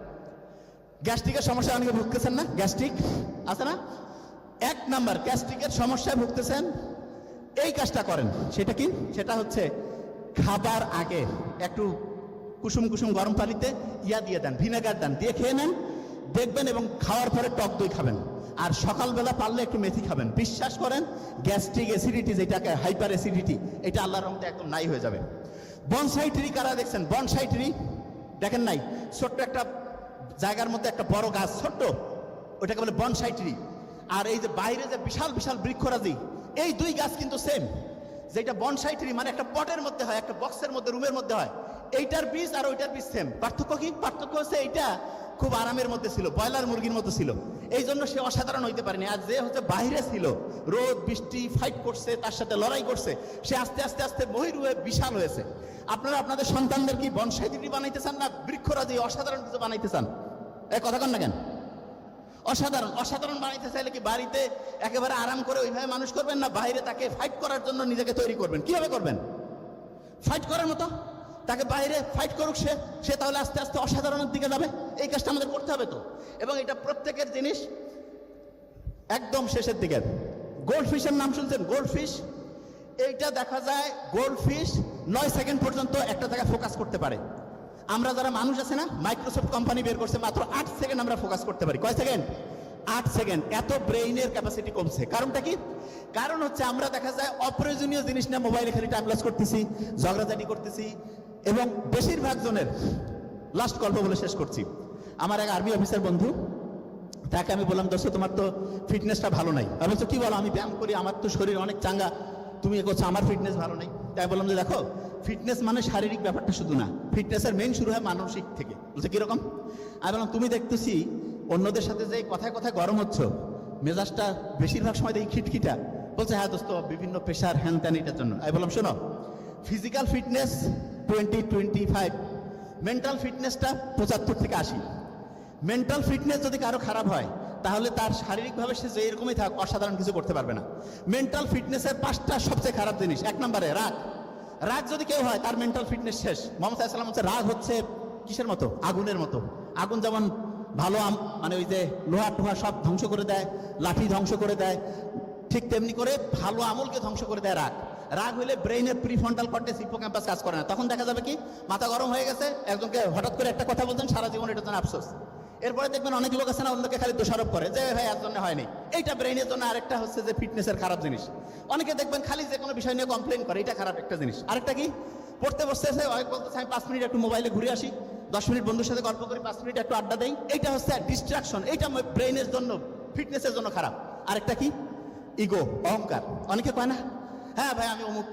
গ্যাস্ট্রিকের সমস্যা অনেকে ভুগতেছেন না, গ্যাস্ট্রিক আছে না, এক নাম্বার গ্যাস্ট্রিকের সমস্যায় ভুগতেছেন, এই কাজটা করেন। সেটা কি? সেটা হচ্ছে খাবার আগে একটু কুসুম কুসুম গরম পানিতে দিয়ে দেন, ভিনেগার দেন, দিয়ে খেয়ে নেন, দেখবেন, এবং খাওয়ার পরে টক দই খাবেন। আর সকালবেলা পারলে একটু মেথি খাবেন। বিশ্বাস করেন, গ্যাস্ট্রিক অ্যাসিডিটি, যেটাকে হাইপার অ্যাসিডিটি, এটা আল্লাহর রহমতে একদম নাই হয়ে যাবে। বনসাই ট্রি কারা দেখছেন? বনসাই ট্রি দেখেন নাই? ছোট্ট একটা জায়গার মধ্যে একটা বড় গাছ, ছোট্ট, ওটাকে বলে বনসাই ট্রি। আর এই যে বাইরে যে বিশাল বিশাল বৃক্ষরাজি, এই দুই গাছ কিন্তু সেম। যেটা বনসাই ট্রি মানে একটা পটের মধ্যে হয়, একটা বক্সের মধ্যে, রুমের মধ্যে হয়, এইটার বীজ আর ওইটার বীজ সেম। পার্থক্য কি? পার্থক্য হচ্ছে এইটা খুব আরামের মধ্যে ছিল, ব্রয়লার মুরগির মতো ছিল, এই জন্য সে অসাধারণ হইতে পারেনি। আর যে হচ্ছে বাইরে ছিল, রোদ বৃষ্টি ফাইট করছে, তার সাথে লড়াই করছে, সে আস্তে আস্তে আস্তে মহির হয়ে বিশাল হয়েছে। আপনারা আপনাদের সন্তানদের কি বনসাই ট্রি বানাইতে চান, না বৃক্ষরাজি অসাধারণ কিছু বানাইতে চান? এই কথা কন না কেন? অসাধারণ, অসাধারণ বানাইতে চাইলে কি বাড়িতে একেবারে আরাম করে ওইভাবে মানুষ করবেন, না বাইরে তাকে ফাইট করার জন্য নিজেকে তৈরি করবেন? কিভাবে করবেন? ফাইট করার মতো তাকে বাইরে ফাইট করুক, সে তাহলে আস্তে আস্তে অসাধারণের দিকে যাবে। এই কাজটা আমাদের করতে হবে তো। এবং এটা প্রত্যেকের জিনিস একদম শেষের দিকে। গোল্ড ফিশের নাম শুনছেন? গোল্ড ফিশ, এইটা দেখা যায় গোল্ড ফিশ 9 সেকেন্ড পর্যন্ত একটা জায়গায় ফোকাস করতে পারে। আমরা যারা মানুষ আছে না, মাইক্রোসফট কোম্পানি বের করছে মাত্র 8 সেকেন্ড আমরা ফোকাস করতে পারি। কয় সেকেন্ড? 8 সেকেন্ড। এত ব্রেইনের ক্যাপাসিটি কমছে। কারণটা কি? কারণ হচ্ছে আমরা দেখা যায় অপ্রয়োজনীয় জিনিস নিয়ে মোবাইলে খালি টাইম লস করতেছি, ঝগড়াঝাটি করতেছি, এবং বেশিরভাগ জনের লাস্ট গল্প বলে শেষ করছি। আমার এক আর্মি অফিসার বন্ধু, তাকে আমি বললাম, দোস্ত তোমার তো ফিটনেসটা ভালো নাই। আমি বলছি কি বলো, আমি ব্যায়াম করি, আমার তো শরীর অনেক চাঙ্গা, তুমি এ করছো, আমার ফিটনেস ভালো নাই। তাই বললাম যে দেখো, ফিটনেস মানে শারীরিক ব্যাপারটা শুধু না, ফিটনেসের মেইন শুরু হয় মানসিক থেকে। বলছে কিরকম? আমি বললাম তুমি দেখতেছি অন্যদের সাথে যে কথায় কথায় গরম হচ্ছ, মেজাজটা বেশিরভাগ সময় দেখি খিটখিটা। বলছে হ্যাঁ দোস্ত, বিভিন্ন প্রেশার হ্যান ত্যান এটার জন্য। আমি বললাম শোনো, ফিজিক্যাল ফিটনেস 20-25, মেন্টাল ফিটনেসটা 75 থেকে 80। মেন্টাল ফিটনেস যদি কারো খারাপ হয়, তাহলে তার শারীরিকভাবে সে যে এরকমই থাক, অসাধারণ কিছু করতে পারবে না। মেন্টাল ফিটনেসের 5টা সবচেয়ে খারাপ জিনিস। 1 নম্বরে রাগ। রাগ যদি কেউ হয়, তার মেন্টাল ফিটনেস শেষ। মোহাম্মদ সাল্লাল্লাহু আলাইহি ওয়াসাল্লাম হচ্ছে, রাগ হচ্ছে কিসের মতো? আগুনের মতো। আগুন যেমন ভালো মানে ওই যে লোহা টোহা সব ধ্বংস করে দেয়, লাঠি ধ্বংস করে দেয়, ঠিক তেমনি করে ভালো আমলকে ধ্বংস করে দেয় রাগ। রাগ হইলে ব্রেইনের প্রিফ্রন্টাল কর্টেক্স, হিপোক্যাম্পাস কাজ করে না। তখন দেখা যাবে কি, মাথা গরম হয়ে গেছে, একজনকে হঠাৎ করে একটা কথা বলছেন, সারা জীবন এটার জন্য আফসোস। এরপরে দেখবেন অনেক লোক আছে না, অন্যকে খালি দোষারোপ করে যে ভাই এর জন্য হয়নি। এইটা ব্রেইনের জন্য। আরেকটা হচ্ছে যে ফিটনেসের খারাপ জিনিস, অনেকে দেখবেন খালি যে কোনো বিষয় নিয়ে কমপ্লেন করে, এটা খারাপ একটা জিনিস। আরেকটা কি, পড়তে বসতেছে, বলতেছে আমি 5 মিনিট একটু মোবাইলে ঘুরে আসি, 10 মিনিট বন্ধুর সাথে গল্প করি, 5 মিনিট একটু আড্ডা দেই। এইটা হচ্ছে ডিস্ট্রাকশন, এইটা ব্রেইনের জন্য, ফিটনেসের জন্য খারাপ। আরেকটা কি, ইগো, অহংকার। অনেকে কয় না, হ্যাঁ ভাই আমি অমুক,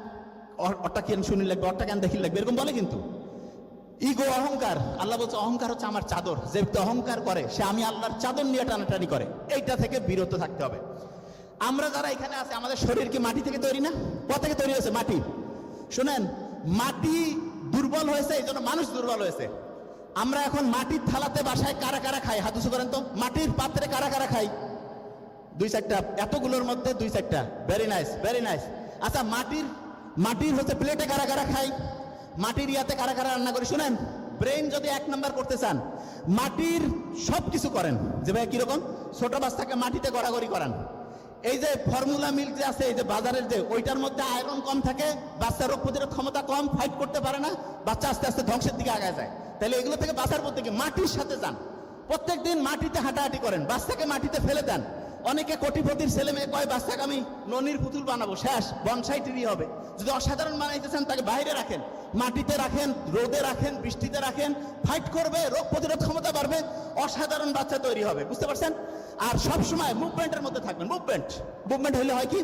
ওরটা কেন শুনি লাগবে, ওরটা কেন দেখি লাগবে, এরকম বলে। কিন্তু ইগো, অহংকার, আল্লাহ বলছে অহংকার হচ্ছে আমার চাদর। যে ব্যক্তি অহংকার করে, সে আমি আল্লাহর চাদর নিয়ে টানাটানি করে। এইটা থেকে বিরত থাকতে হবে। আমরা যারা এখানে আছে, আমাদের শরীর কি মাটি থেকে তৈরি না? কোথা থেকে তৈরি হয়েছে? মাটি। শুনেন, মাটি দুর্বল হয়েছে, এই জন্য মানুষ দুর্বল হয়েছে। আমরা এখন মাটির থালাতে বাসায় কারা কারা খাই? হাত উঁচু করেন তো। মাটির পাত্রে কারা কারা খাই? 2-4টা, এতগুলোর মধ্যে 2-4টা। Very nice, very nice. আচ্ছা, মাটির হচ্ছে প্লেটে কারা কারা খাই? মাটির ইয়াতে কারা কারা রান্না করে? শুনেন, ব্রেইন যদি 1 নাম্বার করতে চান, মাটির সব কিছু করেন। যে ভাই কিরকম? ছোট বাচ্চাকে মাটিতে গড়াগড়ি করান। এই যে ফর্মুলা মিল্ক যে আছে, এই যে বাজারের যে, ওইটার মধ্যে আয়রন কম থাকে, বাচ্চা রোগ প্রতিরোধ ক্ষমতা কম, ফাইট করতে পারে না, বাচ্চা আস্তে আস্তে ধ্বংসের দিকে আগায় যায়। তাহলে এগুলো থেকে বাঁচার পর থেকে মাটির সাথে যান। প্রত্যেকদিন মাটিতে হাঁটাহাঁটি করেন, বাচ্চাকে মাটিতে ফেলে দেন। অনেকে কোটিপতির ছেলে মেয়ে কয় বাচ্চাকে আমি ননির পুতুল বানাবো, শেষ, বনসাই ট্রি হবে। যদি অসাধারণ বানাইতে চান, তাকে বাইরে রাখেন, মাটিতে রাখেন, রোদে রাখেন, বৃষ্টিতে রাখেন, ফাইট করবে, রোগ প্রতিরোধ ক্ষমতা বাড়বে, অসাধারণ বাচ্চা তৈরি হবে। বুঝতে পারছেন? আর সবসময় মুভমেন্টের মধ্যে থাকবেন। মুভমেন্ট হলে হয় কি,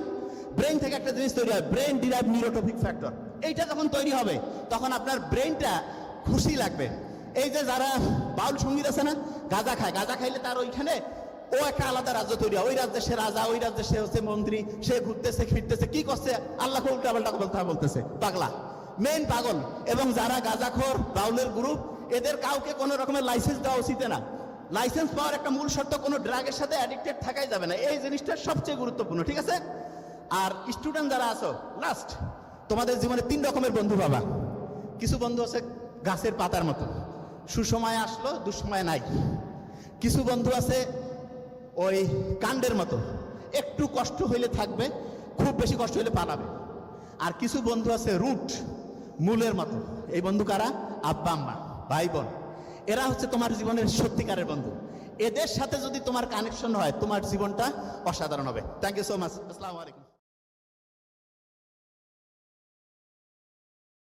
ব্রেন থেকে একটা জিনিস তৈরি হয়, ব্রেন ডিরাইভ নিউরোট্রপিক ফ্যাক্টর। এইটা যখন তৈরি হবে, তখন আপনার ব্রেনটা খুশি লাগবে। এই যে যারা বাউল সঙ্গীত আছে না, গাঁজা খায়, গাঁজা খাইলে তার ওইখানে ও একটা আলাদা রাজ্য তৈরি হয়। ওই রাজ্যে সে রাজা, ওই রাজ্যে সে হচ্ছে মন্ত্রী, সে ঘুরতেছে ফিরতেছে, কি করছে আল্লাহকে উল্টা পাল্টা বলতেছে, পাগলা, মেইন পাগল। এবং যারা গাঁজাখোর বাউলের গ্রুপ, এদের কাউকে কোনো রকমের লাইসেন্স দেওয়া উচিত না। লাইসেন্স পাওয়ার একটা মূল শর্ত, কোনো ড্রাগের সাথে অ্যাডিক্টেড থাকাই যাবে না। এই জিনিসটা সবচেয়ে গুরুত্বপূর্ণ, ঠিক আছে? আর স্টুডেন্ট যারা আছো, লাস্ট, তোমাদের জীবনে 3 রকমের বন্ধু পাবা। কিছু বন্ধু আছে গাছের পাতার মতো, সুসময় আসলো, দুঃসময় নাই। কিছু বন্ধু আছে ওই কাণ্ডের মতো, একটু কষ্ট হইলে থাকবে, খুব বেশি কষ্ট হইলে পালাবে। আর কিছু বন্ধু আছে রুট, মূলের মতো। এই বন্ধু কারা? আব্বা আম্মা, ভাই বোন। এরা হচ্ছে তোমার জীবনের সত্যিকারের বন্ধু। এদের সাথে যদি তোমার কানেকশন হয়, তোমার জীবনটা অসাধারণ হবে। Thank you so much. আসসালামু আলাইকুম।